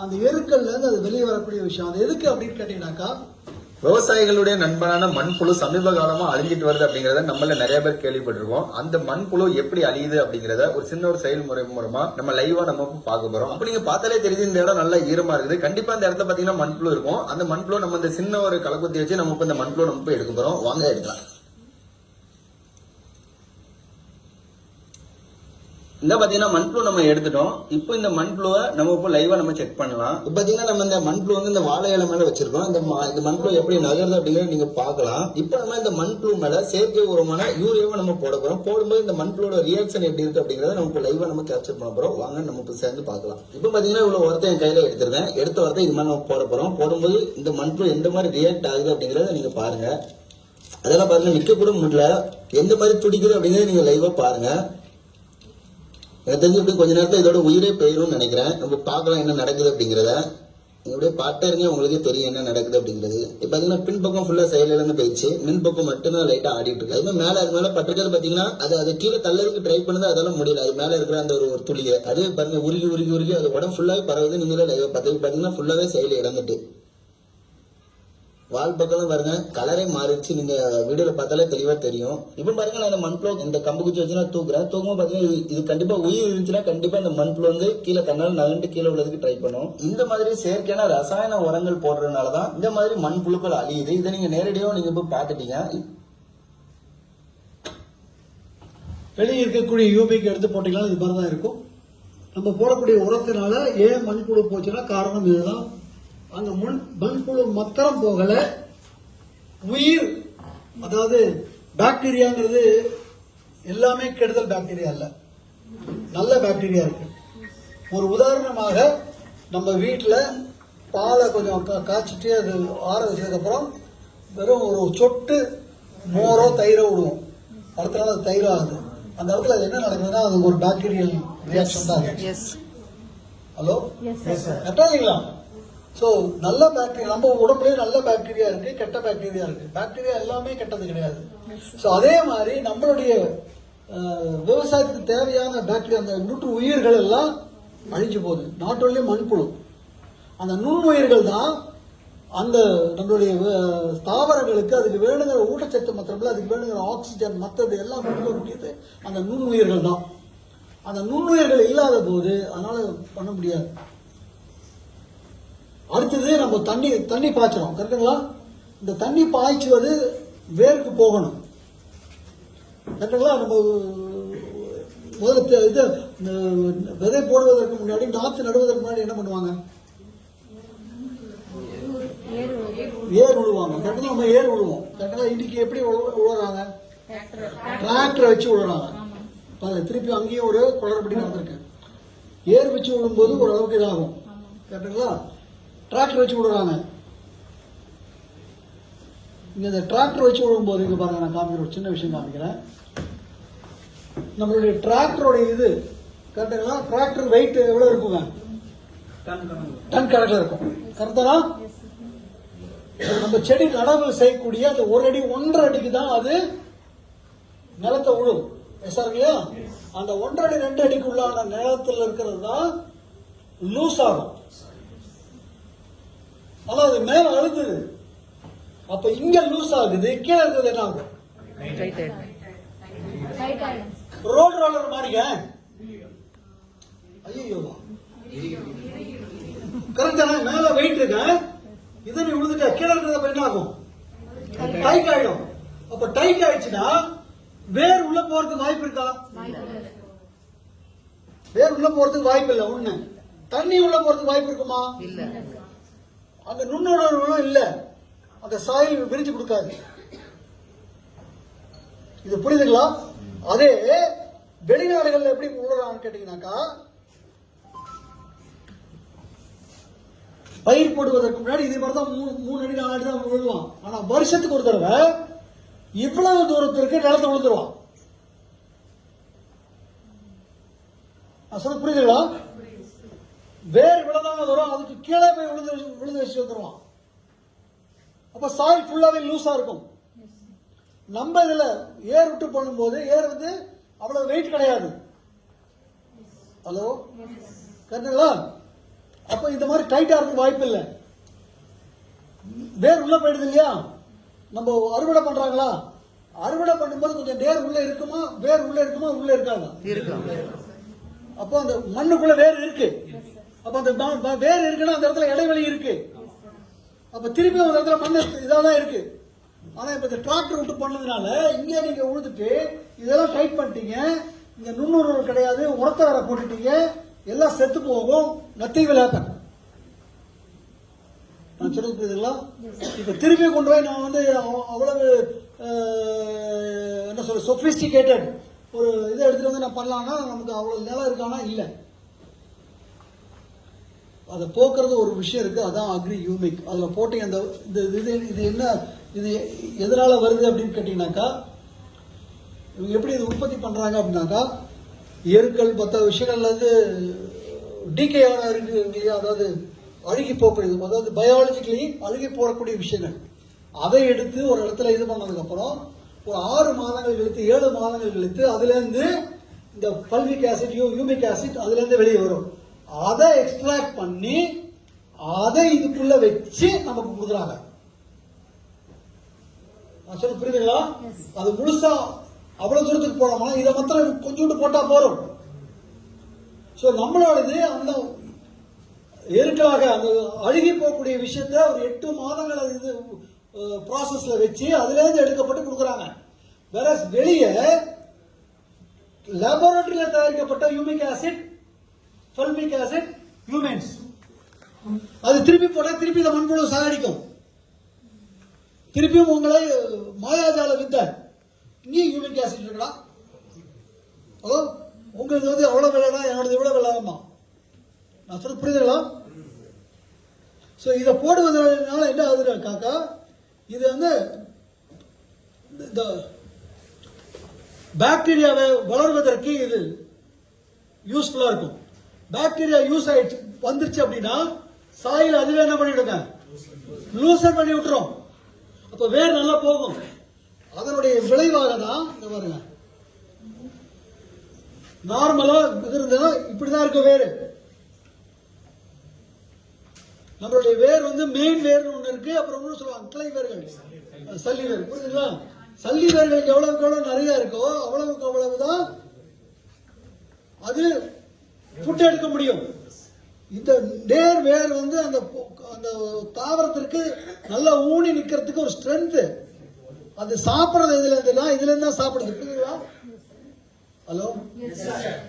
அந்த எருக்கள்ல இருந்து அது வெளியே வரக்கூடிய விஷயம். அது எதுக்கு அப்படின்னு கேட்டீங்கன்னாக்கா, விவசாயிகளுடைய நண்பனான மண்புழு சமீப காலமா அழிஞ்சிட்டு வருது அப்படிங்கறத நம்மள நிறைய பேர் கேள்விப்பட்டிருக்கோம். அந்த மண்புழு எப்படி அழியுது அப்படிங்கறத ஒரு சின்ன ஒரு செயல்முறை மூலமா நம்ம லைவா நம்ம பார்க்க போறோம். அப்ப நீங்க பார்த்தாலே தெரியுது இந்த இடம் நல்லா ஈரமா இருக்குது. கண்டிப்பா இந்த இடத்துல பாத்தீங்கன்னா மண்புழு இருக்கும். அந்த மண்புழு நம்ம இந்த சின்ன ஒரு கலக்குத்தி வச்சு நம்ம இந்த மண்புழு நம்ம போய் எடுக்க போறோம். வாங்க எடுக்கலாம். இந்த பாத்தீங்கன்னா மண்புழு நம்ம எடுத்துட்டோம். இப்போ இந்த மண்புழுவை நம்ம இப்போ லைவா நம்ம செக் பண்ணலாம். இப்போ பாத்தீங்கன்னா நம்ம இந்த மண்புழு வந்து இந்த வாழை இலை மேல வச்சிருக்கோம். இந்த மண்புழு எப்படி நகருது அப்படிங்கறத நீங்க பாக்கலாம். இப்போ நம்ம இந்த மண்புழு மேல செயற்கை உரமான யூரியாவை நம்ம போட போறோம். போடும்போது இந்த மண்புழோட ரியாக்ஷன் எப்படி இருக்கு அப்படிங்கறத நம்ம இப்போ லைவா நம்ம கேப்சர் பண்ண போறோம். வாங்க நம்ம இப்போ சேர்ந்து பார்க்கலாம். இப்போ பாத்தீங்கன்னா இவ்வளவு உரத்தை என் கையில எடுத்திருக்கேன். எடுத்த உரத்தை இது மாதிரி நம்ம போட போறோம். போடும்போது இந்த மண்புழு எந்த மாதிரி ரியாக்ட் ஆகுது அப்படிங்கறத நீங்க பாருங்க. அதெல்லாம் பாருங்க, நிக்க கூட முடியல, எந்த மாதிரி துடிக்குது அப்படிங்கறத நீங்க லைவா பாருங்க. எனக்கு தெரிஞ்சு இப்படி கொஞ்ச நேரத்தில் இதோட உயிரே போயிடும்னு நினைக்கிறேன். நம்ம பார்க்கலாம் என்ன நடக்குது அப்படிங்கிறத. இப்படியே பாட்டா இருங்க, உங்களுக்கே தெரியும் என்ன நடக்குது அப்படிங்கிறது. இப்போ பார்த்தீங்கன்னா பின்பக்கம் ஃபுல்லா செயலிழந்து போயிடுச்சு, மின்பக்கம் மட்டும்தான் லைட்டா ஆடிட்டு இருக்கு. அதுமாதிரி மேல அது மேல பட்டிருக்கிறது பாத்தீங்கன்னா அது கீழே தள்ளதுக்கு ட்ரை பண்ணுது, அதெல்லாம் முடியல. அது மேல இருக்கிற அந்த ஒரு துளியை அது பாருங்க உருகி உருகி உருகி அது உடம்பு ஃபுல்லாவே பரவுது. நீங்களே பாத்தீங்கன்னா ஃபுல்லாவே செயல் இழந்துட்டு வால் பக்கம் பாருங்க கலரே மாறிடுச்சு. நீங்க வீடியோல பார்த்தாலே தெளிவா தெரியும். இப்ப பாருங்க நான் இந்த மண்புழு இந்த கம்பு குச்சி வச்சு நான் தூக்குறேன். தூக்கும் பாத்தீங்கன்னா இது கண்டிப்பா உயிர் இருந்துச்சுன்னா கண்டிப்பா இந்த மண்புழு வந்து கீழே தன்னால நகண்டு கீழே உள்ளதுக்கு ட்ரை பண்ணும். இந்த மாதிரி செயற்கையான ரசாயன உரங்கள் போடுறதுனாலதான் இந்த மாதிரி மண்புழுக்கள் அழியுது. இதை நீங்க நேரடியாக நீங்க போய் பாத்துட்டீங்க. வெளியே இருக்கக்கூடிய யூபிக் எடுத்து போட்டீங்கன்னா இது மாதிரி தான் இருக்கும். நம்ம போடக்கூடிய உரத்தினால ஏன் மண்புழு போச்சுன்னா காரணம் இதுதான். அங்க மண்புழு மாத்திரம் போகல, உயிர், அதாவது பாக்டீரியாங்கிறது எல்லாமே கெடுதல் பாக்டீரியா இல்ல, நல்ல பாக்டீரியா இருக்கு. ஒரு உதாரணமாக நம்ம வீட்டுல பாலை கொஞ்சம் காய்ச்சிட்டு அது ஆற வச்சதுக்கு அப்புறம் வெறும் ஒரு சொட்டு மோரோ தயிரோ விடுவோம். அடுத்த நாள் அது தயிர் ஆகுது. அந்த இடத்துல அது என்ன நடக்குதுன்னா அது ஒரு பாக்டீரியல் ரியாக்ஷன் தான். ஹலோ, கரெக்டா இல்லைங்களா? சோ நல்ல பாக்டீரியா நம்ம உடம்புலயே நல்ல பாக்டீரியா இருக்கு, கெட்ட பாக்டீரியா இருக்கு. பாக்டீரியா எல்லாமே கெட்டது கிடையாது. சோ அதே மாதிரி நம்மளுடைய விவசாயத்துக்கு தேவையான பாக்டீரியா, அந்த நுற்று உயிர்கள் எல்லாம் அழிஞ்சு போகுது. நாட் ஒன்லி மண்புழு, அந்த நுண்ணுயிர்கள் தான் அந்த நம்மளுடைய தாவரங்களுக்கு அதுக்கு வேணுங்கிற ஊட்டச்சத்து மாத்திரமில்ல, அதுக்கு வேணுங்கிற ஆக்சிஜன் மற்றது எல்லாம் கொடுக்கக்கூடியது அந்த நுண்ணுயிர்கள் தான். அந்த நுண்ணுயிர்கள் இல்லாத போது அதனால பண்ண முடியாது. அடுத்தது நம்ம தண்ணி பாய்ச்சணும், கரெக்டுங்களா? இந்த தண்ணி பாய்ச்சுவது வேருக்கு போகணும், கரெக்டுங்களா? நம்ம முதல்ல இது விதை போடுவதற்கு முன்னாடி, நாற்று நடுவதற்கு முன்னாடி என்ன பண்ணுவாங்க? ஏர் விழுவாங்க, கரெக்டுங்களா? நம்ம ஏர் விழுவோம், கரெக்டுங்களா? இன்னைக்கு எப்படி விழுறாங்க? டிராக்டரை வச்சு விழுறாங்க. திருப்பி அங்கேயும் ஒரு குளறுபடி நடந்திருக்கு. ஏர் வச்சு விழும்போது ஓரளவுக்கு இதாகும், கரெக்டுங்களா? டிராக்டர் வச்சு விடுறாங்க. இங்க இந்த டிராக்டர் வச்சு விடும்போது இங்க பாருங்க, நான் காமிக்கிற ஒரு சின்ன விஷயம் காமிக்கிறேன். நம்மளுடைய டிராக்டரோட இது கரெக்டுங்களா? டிராக்டர் வெயிட் எவ்வளவு இருக்குங்க? டன் கணக்கில் இருக்கும், கரெக்டா? நம்ம செடி நடவு செய்யக்கூடிய அந்த 1 அடி 1.5 அடிக்கு தான் அது நிலத்தை விழும், இல்லையா? அந்த 1.5 அடி 2 அடிக்கு உள்ளான நிலத்தில் இருக்கிறது தான் லூஸ் ஆகும். ஆனா அது மேல அழுத்துது, அப்ப இங்க லூஸ் ஆகுது, கீழே இருக்கிறது என்ன ஆகும்? ரோட் ரோலர் மாதிரிங்க. ஐயோ, கரெக்டா? மேல வெயிட் இருக்கு, இதை நீ விழுந்துட்டா கீழே இருக்கிறத என்ன ஆகும்? டைட் ஆயிடும். அப்ப டைட் ஆயிடுச்சுன்னா வேர் உள்ள போறதுக்கு வாய்ப்பு இருக்கா? வேர் உள்ள போறதுக்கு வாய்ப்பு இல்லை. ஒண்ணு. தண்ணி உள்ள போறதுக்கு வாய்ப்பு இருக்குமா? இல்ல. அந்த நுண்ணுணர்வுகளும் இல்ல, அந்த சாயில் விரிச்சு கொடுக்காது. இது புரியுதுங்களா? அதே வெளிநாடுகள்ல எப்படி உழுறான்னு கேட்டீங்கன்னாக்கா, பயிர் போடுவதற்கு முன்னாடி இதே மாதிரி தான் 3 அடி 4 அடி தான் விழுவான். ஆனா வருஷத்துக்கு ஒரு தடவை இவ்வளவு தூரத்திற்கு நிலத்தை விழுந்துருவான். நான் சொல்ல புரியுதுங்களா? வேர் இவ்வளவுதான் வரும், அதுக்கு கீழே போய் விழுந்து வச்சு வந்துருவான். அப்ப சாயில் ஃபுல்லாவே லூஸா இருக்கும். நம்ம இதுல ஏர் விட்டு பண்ணும்போது ஏர் வந்து அவ்வளவு வெயிட் கிடையாது. ஹலோ, கரெக்டுங்களா? அப்ப இந்த மாதிரி டைட்டா இருக்க வாய்ப்பு இல்லை. வேர் உள்ள போயிடுது இல்லையா? நம்ம அறுவடை பண்றாங்களா, அறுவடை பண்ணும்போது கொஞ்சம் வேர் உள்ள இருக்குமா, வேர் உள்ள இருக்குமா, உள்ள இருக்காங்க? இருக்கும். அப்போ அந்த மண்ணுக்குள்ள வேர் இருக்கு. அப்ப அந்த வேர் இருக்குன்னா அந்த இடத்துல இடைவெளி இருக்கு. அப்ப திருப்பி அந்த இடத்துல மண்ணு இதாதான் இருக்கு. ஆனா இப்ப இந்த டிராக்டர் விட்டு பண்ணதுனால இங்கே நீங்க உழுதுட்டு இதெல்லாம் டைட் பண்ணிட்டீங்க, இங்க நுண்ணுறவு கிடையாது, உரத்தை வேற போட்டுட்டீங்க, எல்லாம் செத்து போகும். Nothing will happen. நான் சொல்றது புரியுதுங்களா? இப்ப திருப்பி கொண்டு போய் நான் வந்து அவ்வளவு என்ன சொல்ற சொபிஸ்டிகேட்டட் ஒரு இதை எடுத்துட்டு வந்து நான் பண்ணலாம்னா நமக்கு அவ்வளவு நிலம் இருக்கானா? இல்ல. அதை போக்குறது ஒரு விஷயம் இருக்கு, அதான் அக்ரி யூமிக். அதுல போட்டீங்க அந்த இது என்ன, இது எதனால வருது அப்படின்னு கேட்டீங்கன்னாக்கா, இவங்க எப்படி இது உற்பத்தி பண்றாங்க அப்படின்னாக்கா, எருக்கள் மற்ற விஷயங்கள்ல இருந்து டிகே இருக்கு இல்லையா, அதாவது அழுகி போகக்கூடியது, அதாவது பயாலஜிக்கலி அழுகி போகக்கூடிய விஷயங்கள், அதை எடுத்து ஒரு இடத்துல இது பண்ணதுக்கு அப்புறம் ஒரு 6 மாதங்கள் கழித்து 7 மாதங்கள் கழித்து அதுல இருந்து இந்த பல்விக் ஆசிட் யூமிக் ஆசிட் அதுல இருந்து வெளியே வரும். அதை எக்ஸ்ட்ராக்ட் பண்ணி அதை இதுக்குள்ள வச்சு நமக்கு கொடுக்குறாங்க. நான் சொல்ல புரியுதுங்களா? அது முழுசா அவ்வளவு தூரத்துக்கு போனோம்னா இதை மாத்திரம் கொஞ்சோண்டு போட்டா போறோம். சோ நம்மளோடது அந்த எருக்களாக அந்த அழுகி போகக்கூடிய விஷயத்த ஒரு 8 மாதங்கள் அது இது ப்ராசஸ்ல வச்சு அதுல இருந்து எடுக்கப்பட்டு கொடுக்குறாங்க. வேற வெளியே லேபரட்டரியில தயாரிக்கப்பட்ட யூமிக் ஆசிட், ஃபல்விக் ஆசிட், ஹியூமன்ஸ் அது திருப்பி போட்டா திருப்பி இந்த மண்புழு சாகடிக்கும். திருப்பியும் உங்களை மாயாஜால வித்த இங்கே யூமிக் ஆசிட் இருக்கலாம். ஹலோ, உங்களுக்கு வந்து அவ்வளவு விளையாடா, என்னோட இவ்வளவு விளையாடமா? நான் சொல்ல புரியுதுங்களா? சோ இதை போடுவதனால என்ன ஆகுது காக்கா, இது வந்து இந்த பாக்டீரியாவை வளர்வதற்கு இது யூஸ்ஃபுல்லா இருக்கும். பாக்டீரியா யூஸ் ஆயிடுச்சு வந்துருச்சு அப்படின்னா சாயில் அதுவே என்ன பண்ணிடுங்க, லூசன் பண்ணி விட்டுரும். அப்ப வேர் நல்லா போகும். அதனுடைய விளைவாக தான் இந்த பாருங்க, நார்மலா இது இருந்தா இப்படிதான் இருக்கு வேறு. நம்மளுடைய வேர் வந்து மெயின் வேர் ஒண்ணு இருக்கு, அப்புறம் ஒண்ணு சொல்லுவாங்க கிளை வேர்கள், சல்லி வேர். புரியுதுங்களா? சல்லி வேர்களுக்கு எவ்வளவுக்கு எவ்வளவு நிறைய இருக்கோ அவ்வளவுக்கு அவ்வளவுதான் அது புட்டு எடுக்க முடியும். இந்த நேர் வேர் வந்து அந்த அந்த தாவரத்திற்கு நல்லா ஊனி நிக்கிறதுக்கு ஒரு ஸ்ட்ரென்த். அது சாப்பிடுறது இதுல இருந்து தான் சாப்பிடுது. புரியுதுங்களா? ஹலோ,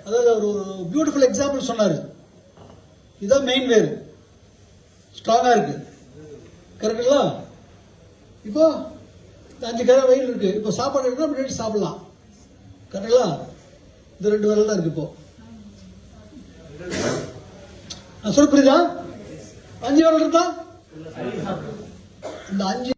அதாவது ஒரு பியூட்டிஃபுல் எக்ஸாம்பிள் சொன்னாரு. இதுதான் மெயின் வேர், ஸ்ட்ராங்கா இருக்கு. கரெக்டுங்களா? இப்போ 5 கரை வெயில் இருக்கு, இப்போ சாப்பாடு இருக்கு, அப்படி சாப்பிடலாம். கரெக்டுங்களா? இது 2 விரல் தான் இருக்கு. இப்போ நான் சொல்ல புரியுதா? 5 விரல் இருந்தா இந்த 5